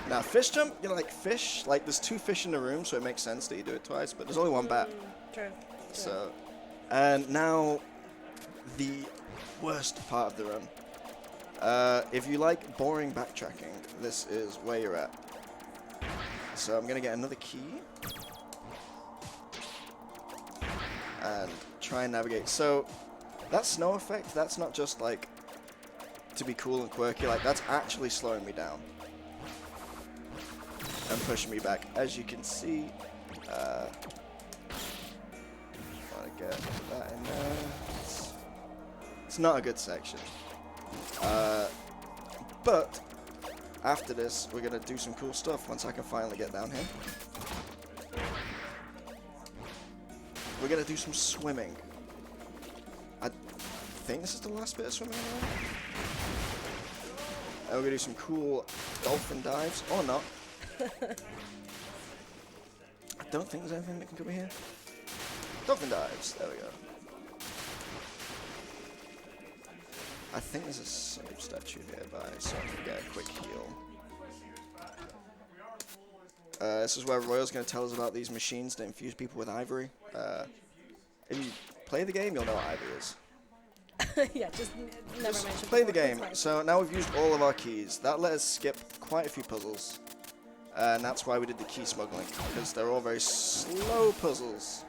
Now fish jump, you know, like fish, like there's two fish in the room, so it makes sense that you do it twice. But there's only one bat. True. So. And now, the worst part of the run. If you like boring backtracking, this is where you're at. So I'm gonna get another key. And try and navigate. So, that snow effect, that's not just like, to be cool and quirky, like that's actually slowing me down. And pushing me back. As you can see, get that in there. It's not a good section. But after this, we're gonna do some cool stuff once I can finally get down here. We're gonna do some swimming. I think this is the last bit of swimming anyway. And we're gonna do some cool dolphin dives, or not. I don't think there's anything that can come here. Dolphin dives, there we go. I think there's a save statue nearby, so I can get a quick heal. This is where Royal's going to tell us about these machines that infuse people with ivory. if you play the game, you'll know what Ivy is. Yeah, just never Just mention. play the before, game. it's fine. So now we've used all of our keys. That let us skip quite a few puzzles. And that's why we did the key smuggling, because they're all very slow puzzles.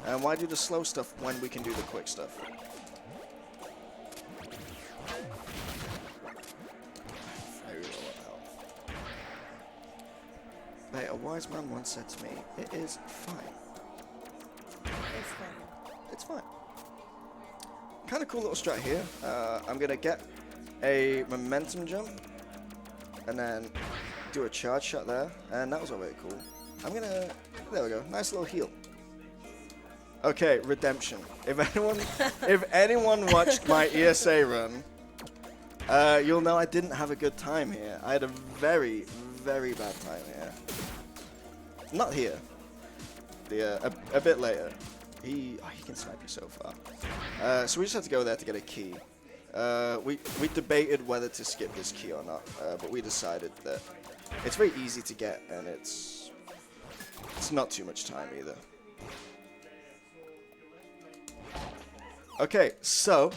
And why do the slow stuff when we can do the quick stuff? Very low on health. Hey, a wise man once said to me, it is fine. It's fine. It's fine. Kind of cool little strat here. I'm going to get a momentum jump and then do a charge shot there. And that was all very cool. I'm going to... There we go. Nice little heal. Okay, redemption. If anyone watched my ESA run, you'll know I didn't have a good time here. I had a very, very bad time here. Not here. A bit later. He can snipe you so far. So we just had to go there to get a key. We debated whether to skip this key or not, but we decided that it's very easy to get and it's not too much time either. Okay, so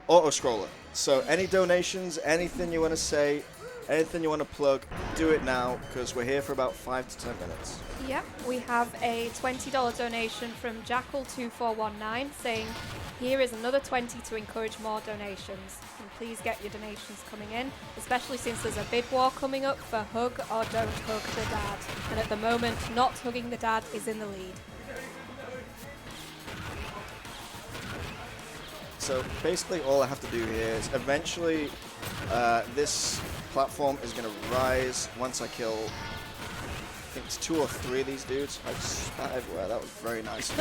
auto scroller. So any donations, anything you want to say, anything you want to plug, do it now because we're here for about 5 to 10 minutes. Yep, we have a $20 donation from Jackal2419 saying, here is another 20 to encourage more donations. And please get your donations coming in, especially since there's a bid war coming up for hug or don't hug the dad. And at the moment, not hugging the dad is in the lead. So basically all I have to do here is eventually this platform is going to rise once I kill, I think it's 2 or 3 of these dudes. I just spat everywhere, that was very nice.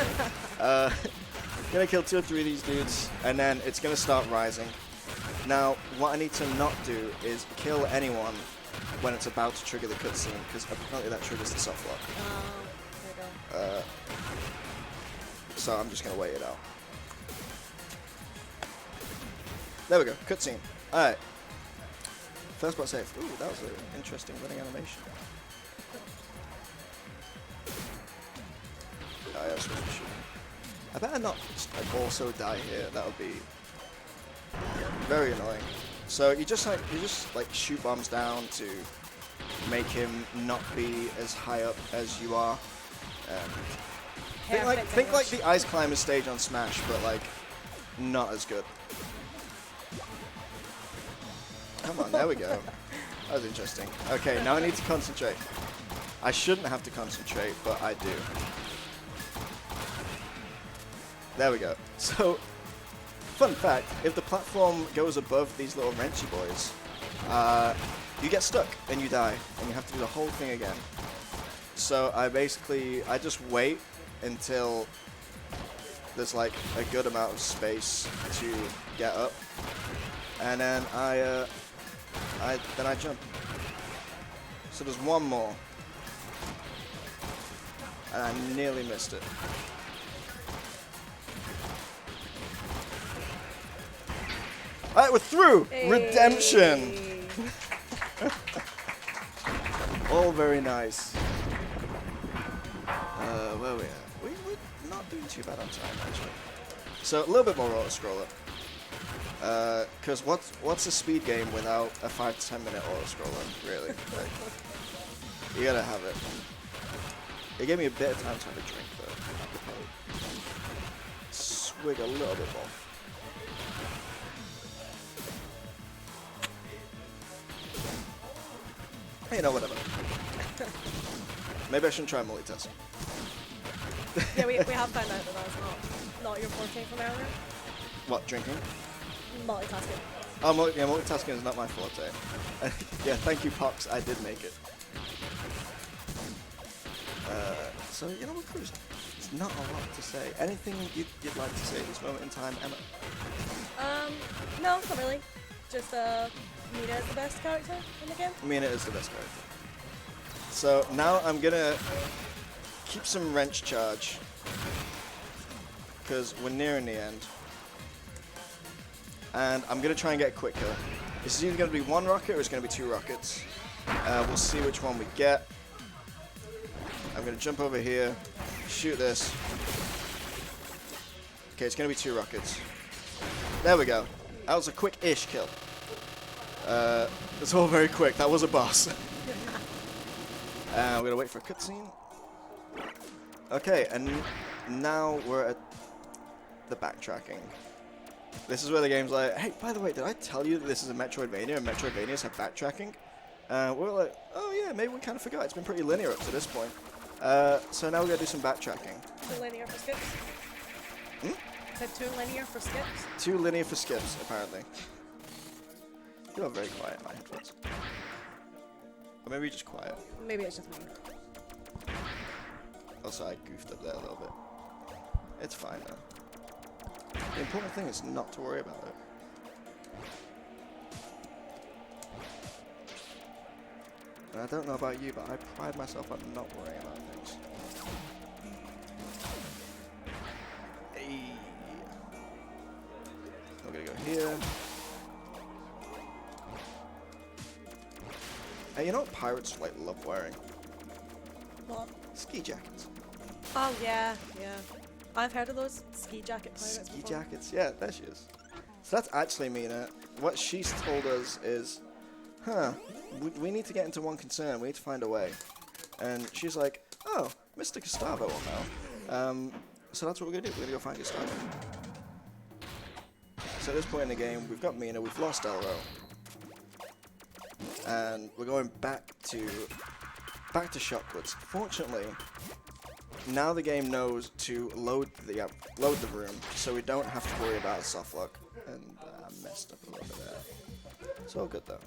Gonna kill 2 or 3 of these dudes and then it's going to start rising. Now what I need to not do is kill anyone when it's about to trigger the cutscene because apparently that triggers the soft lock. There you go. So I'm just going to wait it out. There we go, cutscene. Alright. First bot safe. Ooh, that was an interesting running animation. Oh, yeah, I was supposed to be shooting. I better not also die here. That would be very annoying. So you just shoot bombs down to make him not be as high up as you are. Think like the Ice Climber stage on Smash, but like not as good. Come on, there we go. That was interesting. Okay, now I need to concentrate. I shouldn't have to concentrate, but I do. There we go. So, fun fact, if the platform goes above these little wrenchy boys, you get stuck and you die, and you have to do the whole thing again. So I just wait until there's like a good amount of space to get up, and then I jump. So there's one more, and I nearly missed it. All right, we're through. Hey. Redemption. All very nice. Where are we at? We're not doing too bad on time, actually. So a little bit more auto scroller. Because what's a speed game without a 5 to 10 minute auto scroller? Really? Like, you gotta have it. It gave me a bit of time to have a drink, though. I could probably swig a little bit more. You know, whatever. Maybe I shouldn't try multitasking. Yeah, we have found out that that's not your forte from earlier. What, drinking? Multitasking. Oh, multitasking is not my forte. Yeah, thank you, Pox. I did make it. So, you know, we're cruising. There's not a lot to say. Anything you'd like to say at this moment in time, Emma? No, not really. Just Mina is the best character in the game. Mina is the best character. So now I'm gonna keep some wrench charge because we're nearing the end, and I'm gonna try and get a quick kill. This is either gonna be 1 rocket or it's gonna be 2 rockets. We'll see which one we get. I'm gonna jump over here, shoot this, Okay, it's gonna be 2 rockets. There we go. That was a quick-ish kill. It's all very quick. That was a boss. We're gonna wait for a cutscene. Okay, and now we're at the backtracking. This is where the game's like, hey, by the way, did I tell you that this is a Metroidvania and Metroidvanias have backtracking? We're like, oh yeah, maybe we kind of forgot. It's been pretty linear up to this point. So now we're gonna do some backtracking. 2 linear for skips. Said 2 linear for skips. 2 linear for skips, apparently. You are very quiet in my headphones. Or maybe just quiet. Maybe it's just me. Also, I goofed up there a little bit. It's fine though. The important thing is not to worry about it. And I don't know about you, but I pride myself on not worrying about things. Hey. We're gonna go here. Hey, you know what pirates like love wearing? What? Ski jackets. Oh yeah, yeah. I've heard of those ski jacket pirates Ski before. jackets, yeah, there she is. So that's actually Mina. What she's told us is, we need to get into one concern. We need to find a way. And she's like, oh, Mr. Gustavo will know. So that's what we're gonna do. We're gonna go find Gustavo. So at this point in the game, we've got Mina, we've lost Elro, and we're going back to Shopwoods. Fortunately, now the game knows to load the room, so we don't have to worry about a soft lock. And I messed up a little bit there. It's all good though.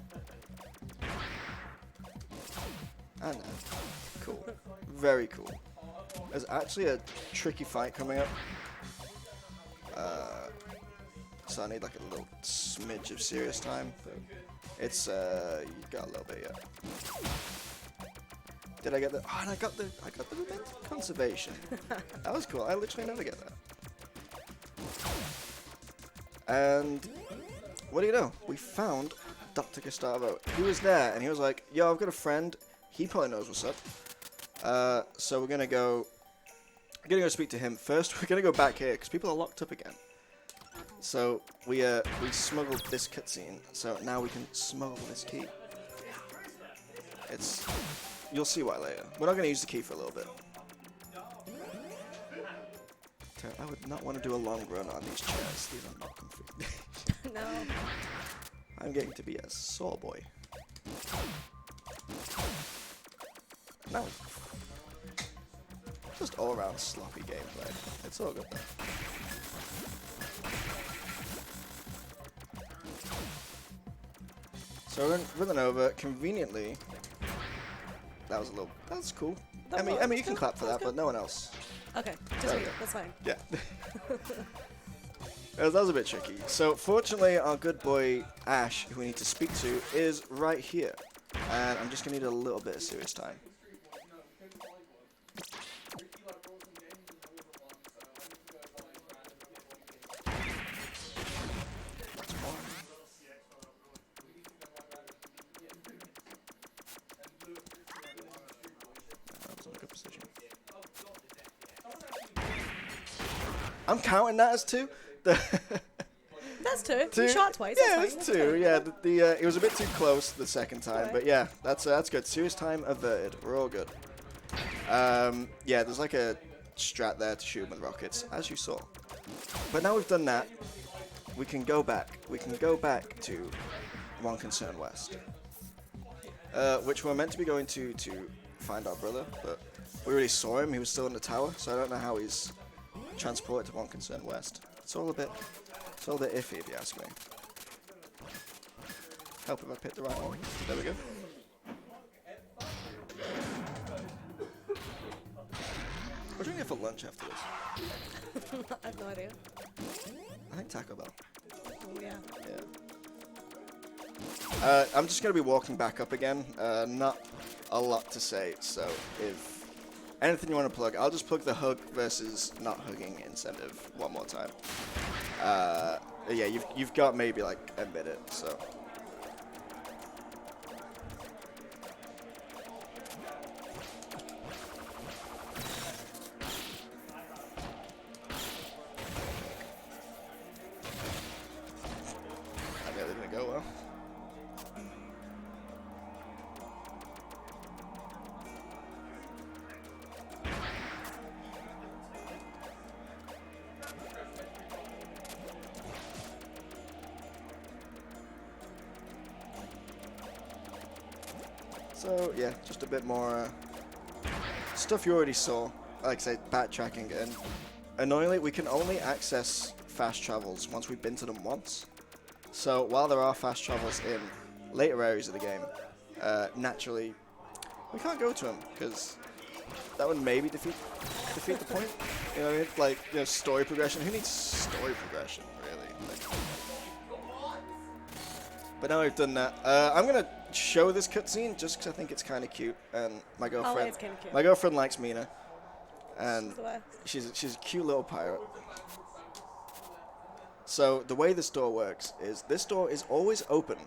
I know. Cool. Very cool. There's actually a tricky fight coming up. So I need like a little smidge of serious time, but it's you got a little bit yet. Did I get the? Oh, and I got the momentum conservation. That was cool. I literally never get that. And what do you know? We found Dr. Gustavo. He was there, and he was like, "Yo, I've got a friend. He probably knows what's up." So we're gonna go speak to him first. We're gonna go back here because people are locked up again. So we smuggled this cutscene. So now we can smuggle this key. You'll see why later. We're not gonna use the key for a little bit. I would not want to do a long run on these chairs. These are not comfy. No. I'm getting to be a sore boy. No. Just all around sloppy gameplay. It's all good though. So we're running over conveniently. That's cool. I mean, you can clap for that, but no one else. Okay, just me. That's fine. Yeah. That was a bit tricky. So fortunately, our good boy Ash, who we need to speak to, is right here. And I'm just gonna need a little bit of serious time. I'm counting that as 2. That's 2. 2. You shot twice. Yeah, that's it's fine. 2. Yeah, it was a bit too close the second time, but yeah, that's good. Serious time averted. We're all good. Yeah, there's like a strat there to shoot with rockets, as you saw. But now we've done that, we can go back. We can go back to One Concern West, which we're meant to be going to find our brother, but we already saw him. He was still in the tower, so I don't know how he's transported to One Concern West. It's all a bit iffy, if you ask me. Help if I pick the right one. There we go. What are we doing for lunch after this? I have no idea. I think Taco Bell. Oh, yeah. Yeah. I'm just going to be walking back up again. Not a lot to say, so if anything you want to plug, I'll just plug the hug versus not hugging incentive one more time. Yeah, you've got maybe like a minute, so. So yeah, just a bit more stuff you already saw. Like I said, backtracking, and annoyingly, we can only access fast travels once we've been to them once. So while there are fast travels in later areas of the game, naturally, we can't go to them because that would maybe defeat the point. You know what I mean? Like, you know, story progression. Who needs story progression, really? Like, but now we've done that, I'm gonna show this cutscene just because I think it's kind of cute, and my girlfriend, it's kinda cute. my girlfriend likes Mina, and She's the best. she's a cute little pirate. So the way this door works is this door is always open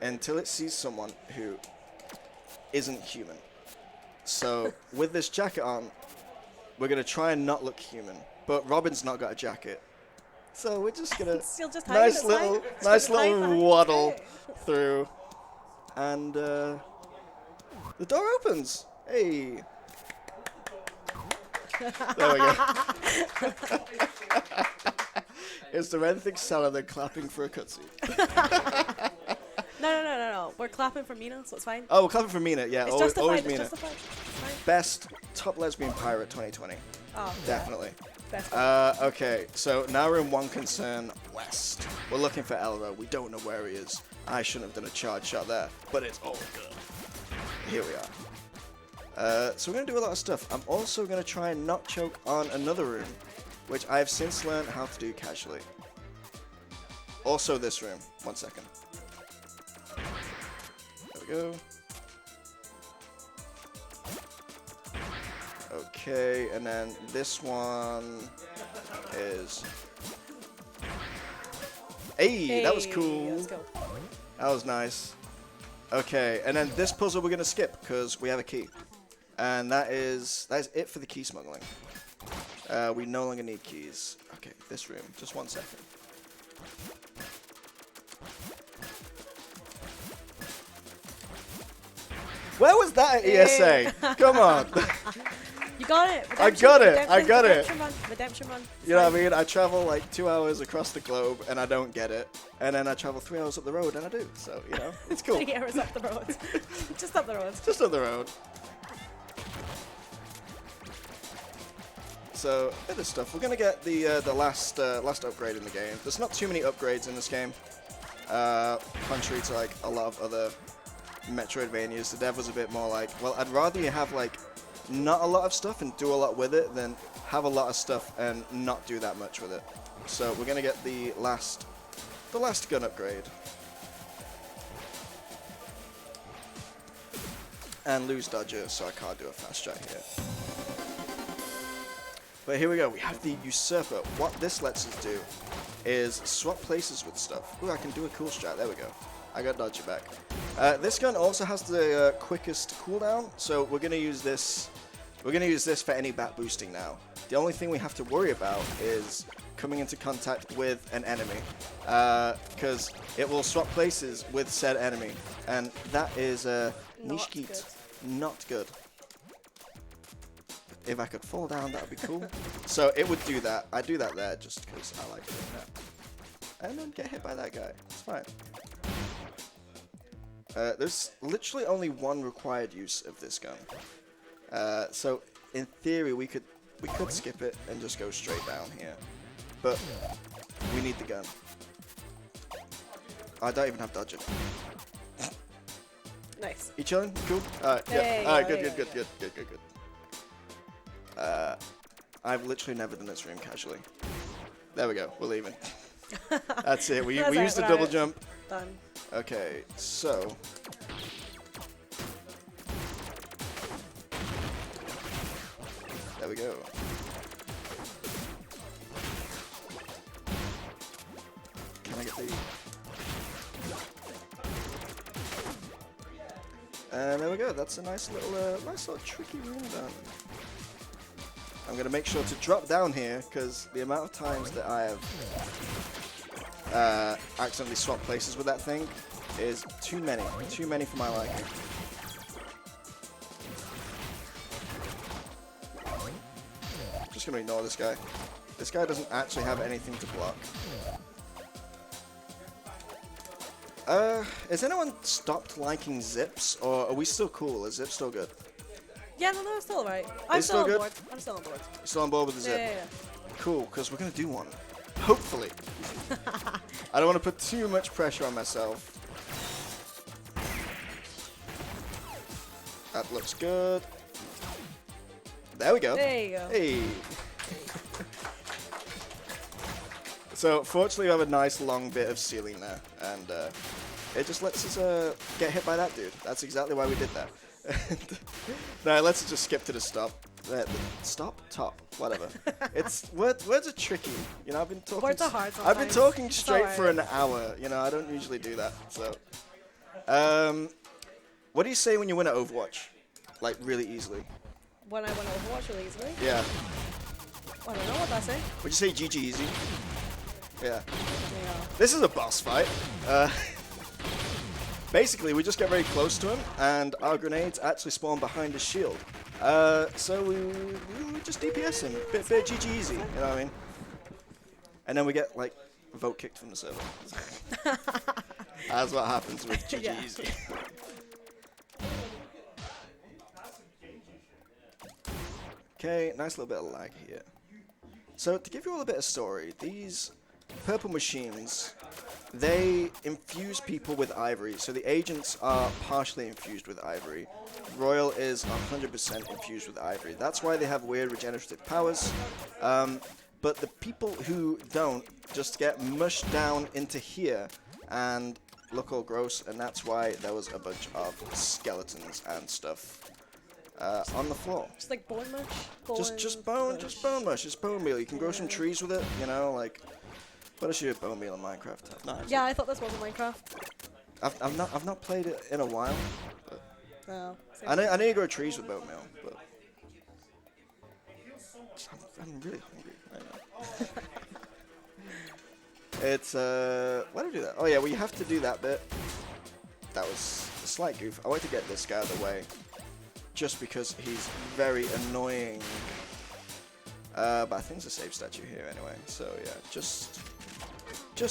until it sees someone who isn't human. So with this jacket on, we're gonna try and not look human, but Robin's not got a jacket, so we're just gonna She'll just hide, it's fine. nice Just hide little behind. waddle Okay. through, and the door opens. Hey, there we go. Is there anything sadder than clapping for a cutscene? No. We're clapping for Mina, so it's fine. Oh, we're clapping for Mina. Yeah, It's always, justified. always It's Mina. justified. It's fine. Best top lesbian pirate 2020. Oh, Definitely. best. Okay, so now we're in One Concern West. We're looking for Elro. We don't know where he is. I shouldn't have done a charge shot there, but it's all good. Here we are. So we're going to do a lot of stuff. I'm also going to try and not choke on another room, which I have since learned how to do casually. Also this room. 1 second. There we go. Okay, and then this one is... Hey, that was cool. Let's go. That was nice. Okay, and then this puzzle we're gonna skip because we have a key, and that is it for the key smuggling. We no longer need keys. Okay, this room. Just 1 second. Where was that ESA? Come on. You got it. I got it. I got it. Redemption run. Redemption run. You know what I mean? I travel like 2 hours across the globe and I don't get it. And then I travel 3 hours up the road and I do. So, you know, it's cool. 3 hours up the road. Just up the road. Just up the road. So, bit of stuff. We're gonna get the last upgrade in the game. There's not too many upgrades in this game. Contrary to like a lot of other Metroidvanias, the dev was a bit more like, well, I'd rather you have like not a lot of stuff and do a lot with it than have a lot of stuff and not do that much with it. So we're gonna get the last gun upgrade and lose dodger, so I can't do a fast strat here. But here we go. We have the usurper. What this lets us do is swap places with stuff. Ooh, I can do a cool strat. There we go. I got dodger back. This gun also has the quickest cooldown, so we're gonna use this. We're gonna use this for any bat boosting now. The only thing we have to worry about is coming into contact with an enemy, because it will swap places with said enemy, and that is niche geet. Not good. If I could fall down, that would be cool. So it would do that. I do that there just because I like doing that. And then get hit by that guy. It's fine. There's literally only one required use of this gun. So in theory, we could skip it and just go straight down here. But we need the gun. I don't even have dodger. Nice. You chilling? Cool? Alright, yeah. Alright, good. I've literally never done this room casually. There we go, we're leaving. That's it, we used the double jump. Done. Okay, so... There we go. Can I get the... And there we go, that's a nice little tricky room done. I'm going to make sure to drop down here, because the amount of times that I have accidentally swapped places with that thing is too many for my liking. Just going to ignore this guy. This guy doesn't actually have anything to block. Has anyone stopped liking zips, or are we still cool? Is zip still good? Yeah, no, it's still alright. I'm It's still still on good? board. I'm still on board. You still on board with the zip? Yeah. Cool, because we're gonna do one. Hopefully. I don't want to put too much pressure on myself. That looks good. There we go. There you go. Hey. So, fortunately, we have a nice long bit of ceiling there, and it just lets us get hit by that dude. That's exactly why we did that. No, let's just skip to the stop. Stop? Top? Whatever. It's words are tricky. You know, I've been talking. Words are hard I've been sometimes. talking It's straight for alright. an hour. You know, I don't usually do that. So, what do you say when you win at Overwatch? Like really easily. When I went Overwatch really easily. Yeah. I don't know what that say. Would you say GG easy? Yeah. Yeah. This is a boss fight. Basically, we just get very close to him, and our grenades actually spawn behind his shield. So we just DPS him. Bit GG easy, you know what I mean? And then we get, like, vote kicked from the server. That's what happens with GG Yeah. easy. Okay, nice little bit of lag here. So to give you all a bit of story, these purple machines, they infuse people with ivory. So the agents are partially infused with ivory. Royal is 100% infused with ivory. That's why they have weird regenerative powers. But the people who don't just get mushed down into here and look all gross, and that's why there was a bunch of skeletons and stuff on the floor. Just like bone mush. Just bone mush. It's bone meal. You can grow some trees with it, you know, like. What else you bone meal in Minecraft? No, Yeah, I thought this was a Minecraft. I've not played it in a while. But No. I know you grow trees with bone meal, but I'm really hungry right now. It's why do we do that? Oh yeah, we have to do that bit. That was a slight goof. I want to get this guy out of the way, just because he's very annoying. But I think there's a save statue here anyway. So yeah, just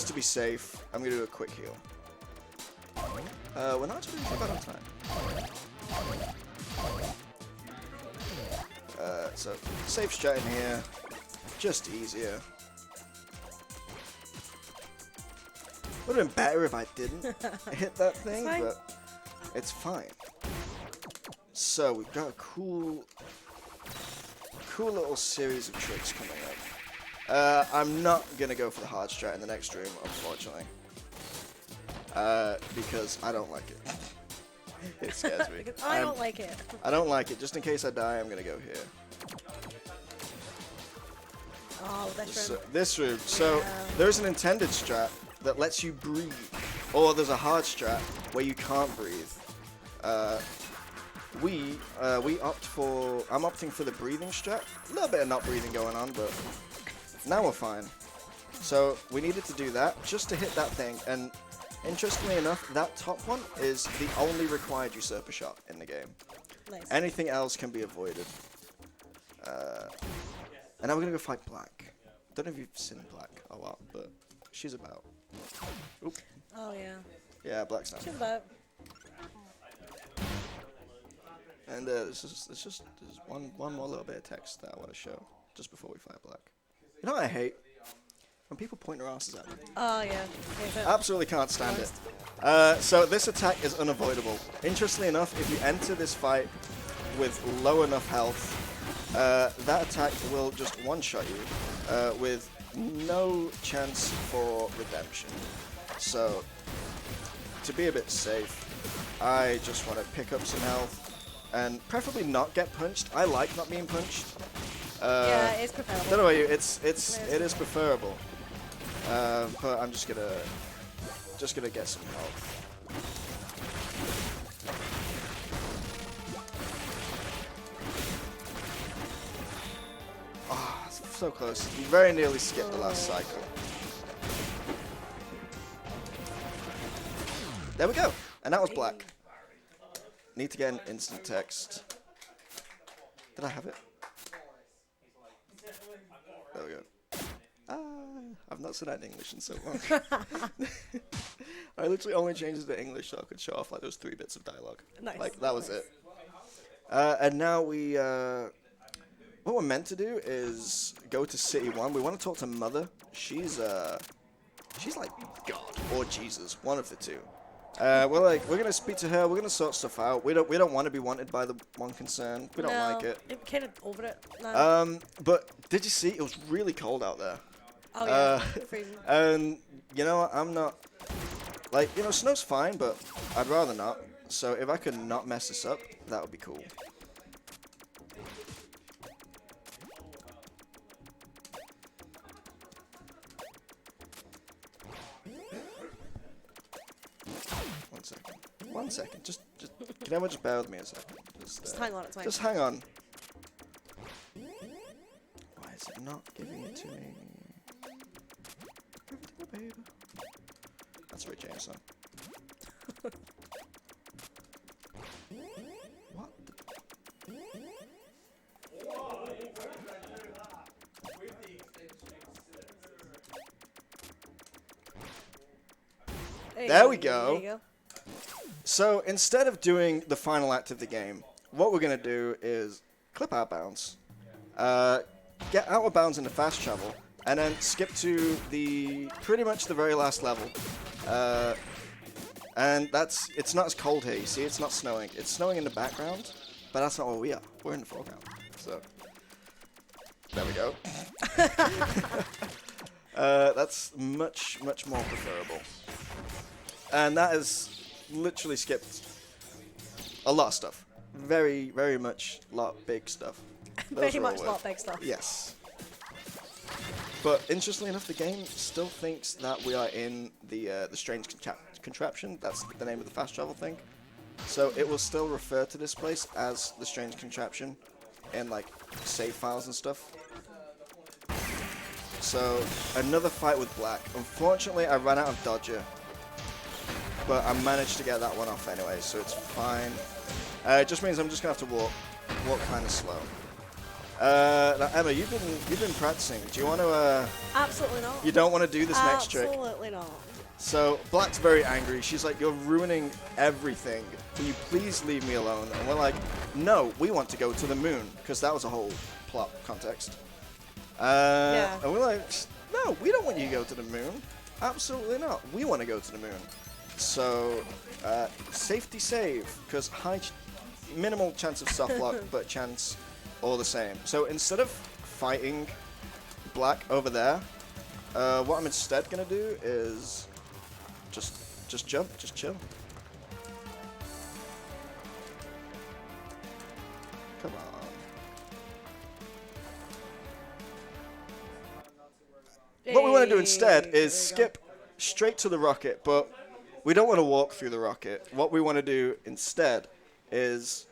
to be safe, I'm gonna do a quick heal. We're not actually too bad on time. So safe strat in here, just easier. Would have been better if I didn't hit that thing, fine. but it's fine. So we've got a cool little series of tricks coming up. I'm not gonna go for the hard strat in the next room, unfortunately, because I don't like it. It scares me. Because I don't like it. I don't like it. Just in case I die, I'm gonna go here. Oh, that's So, room. this room. So Yeah. there's an intended strat that lets you breathe, or there's a hard strat where you can't breathe. We opt for. I'm opting for the breathing strat. A little bit of not breathing going on, but now we're fine. So we needed to do that just to hit that thing, and interestingly enough, that top one is the only required usurper shot in the game. Nice. Anything else can be avoided. And now we're gonna go fight Black. Don't know if you've seen Black a lot, but she's about. Oop. Oh yeah. Yeah, Black's not. She's about. And there's one more little bit of text that I want to show just before we fight Black. You know what I hate? When people point their asses at me. Oh yeah. Okay, so Absolutely can't stand it. So this attack is unavoidable. Interestingly enough, if you enter this fight with low enough health, that attack will just one-shot you with no chance for redemption. So to be a bit safe, I just want to pick up some health and preferably not get punched. I like not being punched. yeah, it's preferable. Don't know about you. It is preferable. But I'm just gonna get some health. Ah, so close. You very nearly skipped the last cycle. There we go. And that was Black. Need to get an instant text. Did I have it? There we go. I've not said that in English in so long. I literally only changed it to English so I could show off like those 3 bits of dialogue. Nice. Like that was Nice. it. And now we, what we're meant to do is go to City 1. We want to talk to Mother. She's like God or Jesus, one of the two. We're gonna speak to her. We're gonna sort stuff out. We don't want to be wanted by the one concern. We don't like it. I'm kind of over it now. But did you see? It was really cold out there. Oh yeah, freezing. And you know, I'm not like snow's fine, but I'd rather not. So if I could not mess this up, that would be cool. One second. Just can everyone just bear with me a second? Just hang on, it's fine. Just hang on. Why is it not giving it to me? Give it to me, baby. That's Ray James song. What? There we go. There you go. So instead of doing the final act of the game, what we're going to do is clip out bounds, get out of bounds into fast travel, and then skip to pretty much the very last level. And it's not as cold here, you see, it's not snowing. It's snowing in the background, but that's not where we are. We're in the foreground. So, there we go. That's much more preferable. And that is literally skipped a lot of stuff. Very much big stuff. Very much a lot big stuff. Yes. But interestingly enough, the game still thinks that we are in the strange contraption. That's the name of the fast travel thing. So it will still refer to this place as the strange contraption in like save files and stuff. So another fight with Black. Unfortunately, I ran out of Dodger. But I managed to get that one off anyway, so it's fine. It just means I'm just gonna have to walk kind of slow. Now Emma, you've been practicing. Do you want to? Absolutely not. You don't want to do this next trick. Absolutely not. So Black's very angry. She's like, "You're ruining everything. Can you please leave me alone?" And we're like, "No, we want to go to the moon," because that was a whole plot context. Yeah. And we're like, "No, we don't want you to go to the moon. Absolutely not. We want to go to the moon." So, safety save, because minimal chance of soft lock, but chance all the same. So instead of fighting Black over there, what I'm instead gonna do is just jump, just chill. Come on. What we want to do instead is skip straight to the rocket, but we don't want to walk through the rocket. What we want to do instead is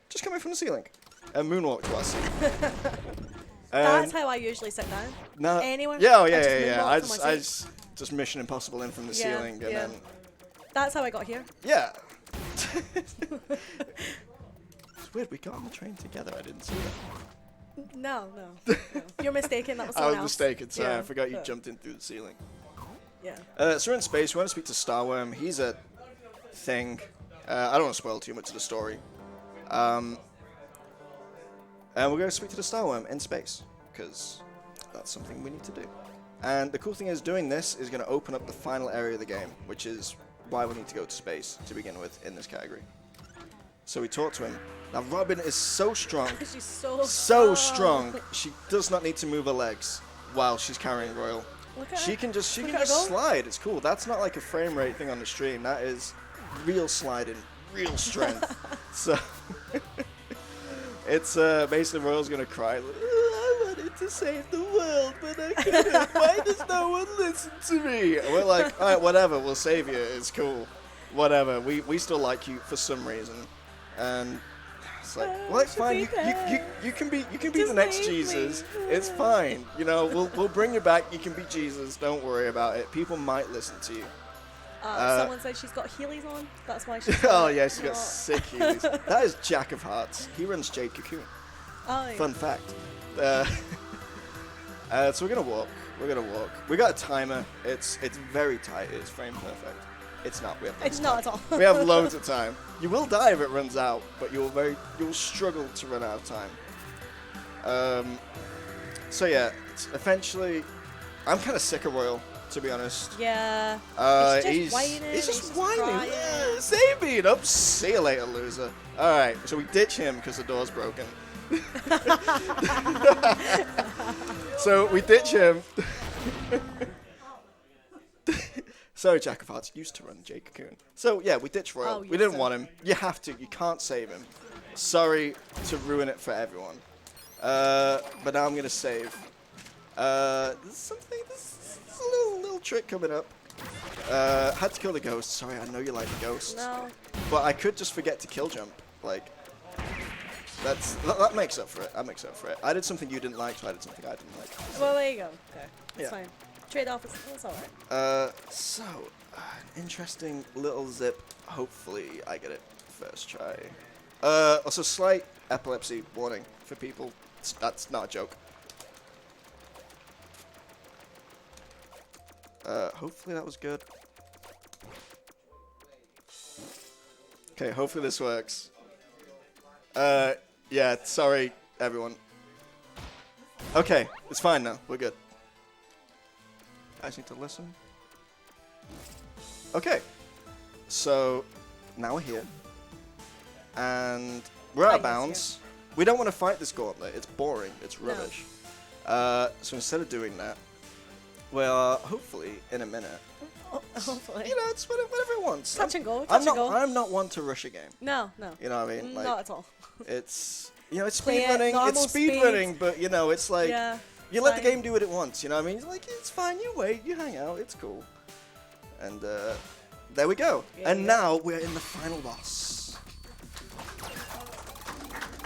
just come in from the ceiling and moonwalk to our seat. That's how I usually sit down. No. Anywhere. Yeah, oh, I yeah, just yeah, yeah. moonwalk I to my just seat. just Mission Impossible in from the Yeah, ceiling, and yeah. then That's how I got here. yeah. It's weird. We got on the train together. I didn't see that. No. You're mistaken. That was I someone was else. mistaken. Sorry, Yeah, I forgot you yeah. jumped in through the ceiling. Yeah. So we're in space. We want to speak to Starworm. He's a thing. I don't want to spoil too much of the story. And we're going to speak to the Starworm in space, because that's something we need to do. And the cool thing is, doing this is going to open up the final area of the game, which is why we need to go to space to begin with in this category. So we talk to him. Now Robin is so strong. She's so strong. She does not need to move her legs while she's carrying Royal. Look at She her. can just Look at her go. slide. It's cool. That's not like a frame rate thing on the stream. That is real sliding, real strength. So it's basically Royal's gonna cry. Like, I wanted to save the world, but I couldn't. Why does no one listen to me? And we're like, all right, whatever. We'll save you. It's cool. Whatever. We still like you for some reason, and. It's like, well, it's fine. You can be the Just next leave me. Jesus. It's fine. You know, we'll bring you back. You can be Jesus. Don't worry about it. People might listen to you. Someone said she's got Heelys on. That's why she's. Oh yeah, she's got not- sick Heelys. That is Jack of Hearts. He runs Jade Cocoon. Oh, yeah. Fun fact. So we're gonna walk. We got a timer. It's very tight. It's frame perfect. It's not. We have It's not at all. we have loads of time. You will die if it runs out, but you'll struggle to run out of time. So yeah, eventually, I'm kind of sick of Royal, to be honest. Yeah. He's just whining. Yeah, save me up. See you later, loser. All right, so we ditch him because the door's broken. So we ditch him. Sorry, Jack of Hearts used to run Jake Cocoon. So yeah, we ditch Royal. Oh, we yes, didn't sir. want him. You have to. You can't save him. Sorry to ruin it for everyone. But now I'm gonna save. There's something. There's a little trick coming up. Had to kill the ghost. Sorry, I know you like the ghost. No. But I could just forget to kill jump. Like, that makes up for it. That makes up for it. I did something you didn't like, so I did something I didn't like. Well, there you go. Okay. It's Yeah. fine. Trade off. It's alright. So, interesting little zip. Hopefully, I get it first try. Also, slight epilepsy warning for people. That's not a joke. Hopefully that was good. Okay, hopefully this works. Yeah, sorry, everyone. Okay, it's fine now. We're good. I just need to listen. Okay, so now we're here. And we're out of bounds. We don't want to fight this gauntlet. It's boring. It's rubbish. So instead of doing that, well, hopefully in a minute. Hopefully. You know, it's whatever it wants. Touch and go. I'm Touch and go. I'm not one to rush a game. No. You know what I mean? Like, Not at all. it's it's Play it speedrunning. normal It's speedrunning, but you know, it's like Yeah. you let the fine. game do what it wants. You know what I mean? It's like it's fine. You wait. You hang out. It's cool. And there we go. Yeah, and yeah. now we're in the final boss.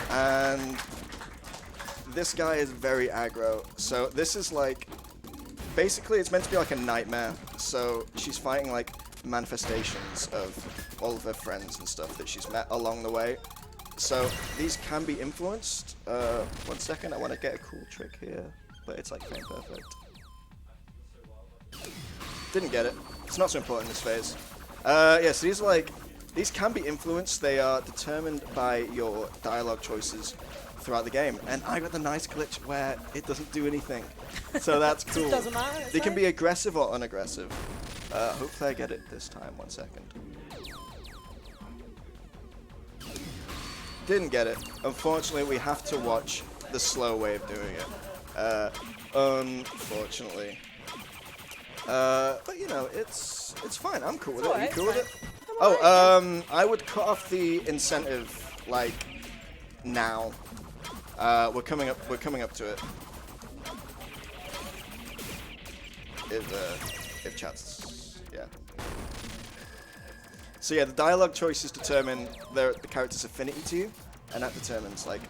And this guy is very aggro. So this is like, basically it's meant to be like a nightmare. So she's fighting like manifestations of all of her friends and stuff that she's met along the way. So these can be influenced. 1 second, I want to get a cool trick here, but it's like frame perfect. Didn't get it. It's not so important in this phase. Yeah, so these can be influenced. They are determined by your dialogue choices throughout the game. And I got the nice glitch where it doesn't do anything. So that's cool. Doesn't matter. It's They can fine. be aggressive or unaggressive. Hopefully I get it this time. 1 second. Didn't get it. Unfortunately, we have to watch the slow way of doing it. Unfortunately. But you know, it's fine. I'm cool with it. Are you alright, cool with it's it? fine. Oh, I would cut off the incentive like now. We're coming up to it. If chat's yeah. So yeah, the dialogue choices determine the character's affinity to you, and that determines like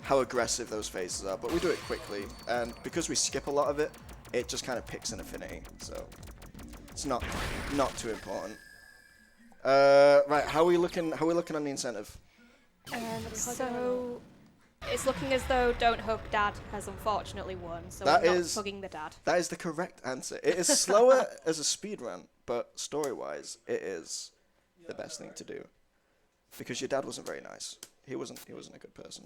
how aggressive those phases are. But we do it quickly, and because we skip a lot of it, it just kind of picks an affinity. So it's not too important. Right, how are we looking? How are we looking on the incentive? So it's looking as though Don't Hug Dad has unfortunately won, so That we're not is- hugging the dad. That is the correct answer. It is slower as a speedrun, but story-wise, it is the best thing to do. Because your dad wasn't very nice. He wasn't a good person.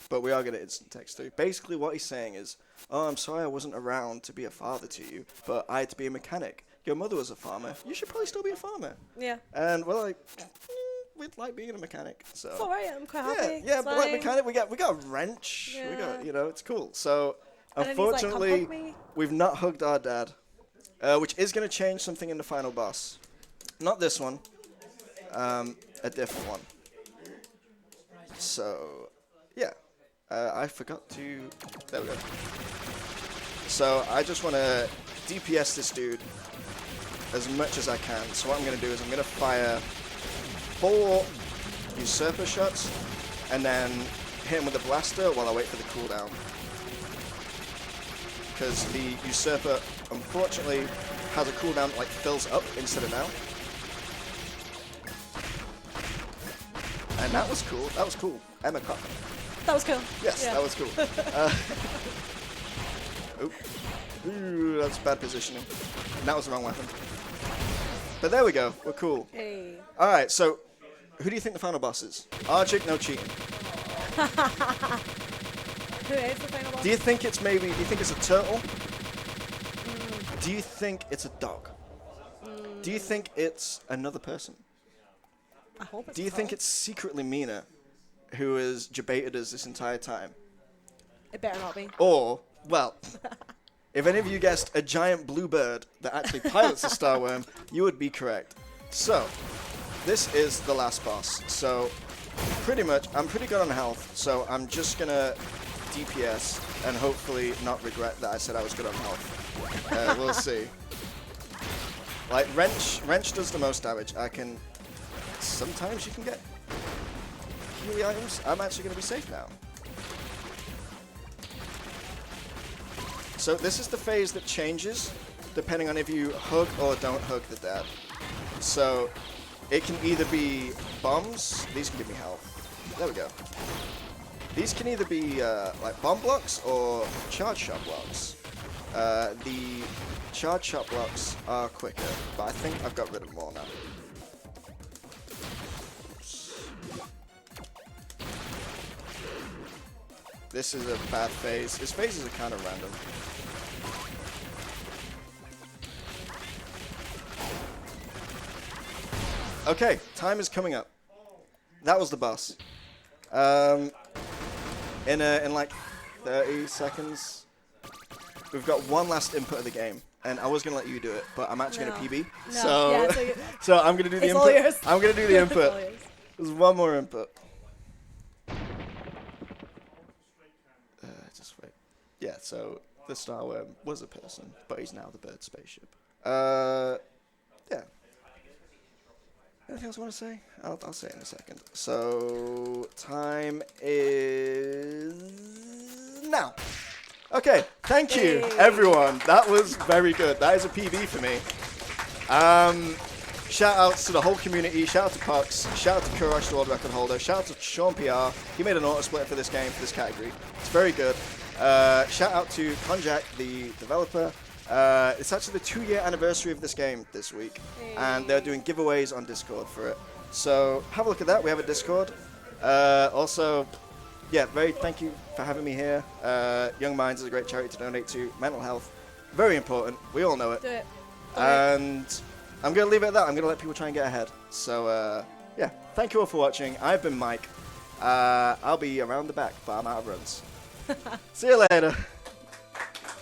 But we are going to instant text through. Basically, what he's saying is, "Oh, I'm sorry I wasn't around to be a father to you, but I had to be a mechanic. Your mother was a farmer. You should probably still be a farmer." Yeah. And we're like, we'd like being a mechanic. So It's alright. I'm quite happy. yeah, It's but like fine. mechanic, we got a wrench. We got, Yeah. it's cool. So And then he's like, "Come unfortunately, hug me." we've not hugged our dad, which is going to change something in the final boss. Not this one, a different one. So yeah, I forgot to. There we go. So I just want to DPS this dude as much as I can. So what I'm going to do is I'm going to fire 4 usurper shots and then hit him with a blaster while I wait for the cooldown. Because the usurper, unfortunately, has a cooldown that like fills up instead of now. And that was cool. That was cool. Emma caught. That was cool. Yes, Yeah. that was cool. Ooh, that's bad positioning. And that was the wrong weapon. But there we go. We're cool. Hey. All right, so who do you think the final boss is? Arctic, no cheating. Who is the final boss? Do you think it's a turtle? Do you think it's a dog? Do you think it's another person? I hope it's Do you think it's secretly Mina, who has debated us this entire time? It better not be. Or, well, if any of you guessed a giant blue bird that actually pilots a star worm, you would be correct. So, this is the last boss. So, pretty much, I'm pretty good on health, so I'm just gonna DPS and hopefully not regret that I said I was good on health. We'll see. Like, Wrench does the most damage. Sometimes you can get healy items. I'm actually gonna be safe now. So this is the phase that changes depending on if you hug or don't hug the dead. So it can either be bombs. These can give me health. There we go. These can either be like bomb blocks or charge shot blocks. The charge shot blocks are quicker, but I think I've got rid of them all now. This is a bad phase. His phases are kind of random. Okay, time is coming up. That was the boss. In like 30 seconds, we've got one last input of the game, and I was gonna let you do it, but I'm actually gonna PB. No. So, Yeah, so I'm gonna do the it's all input. yours. I'm gonna do the It's all input. yours. There's one more input. Just wait. Yeah, so the star worm was a person, but he's now the bird spaceship. Yeah. Anything else I want to say? I'll say it in a second. So, time is now. Okay, thank you, Hey. everyone. That was very good. That is a PB for me. Shout outs to the whole community. Shout out to Pucks. Shout out to Kurosh, the world record holder. Shout out to Sean PR. He made an auto split for this game, for this category. It's very good. Shout out to Konjac, the developer. It's actually the 2-year anniversary of this game this week, and they're doing giveaways on Discord for it. So have a look at that. We have a Discord. Also, yeah, thank you for having me here. Young Minds is a great charity to donate to. Mental health, very important. We all know it. Do it. And I'm going to leave it at that. I'm going to let people try and get ahead. So, yeah, thank you all for watching. I've been Mike. I'll be around the back, but I'm out of runs. See you later.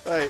Bye.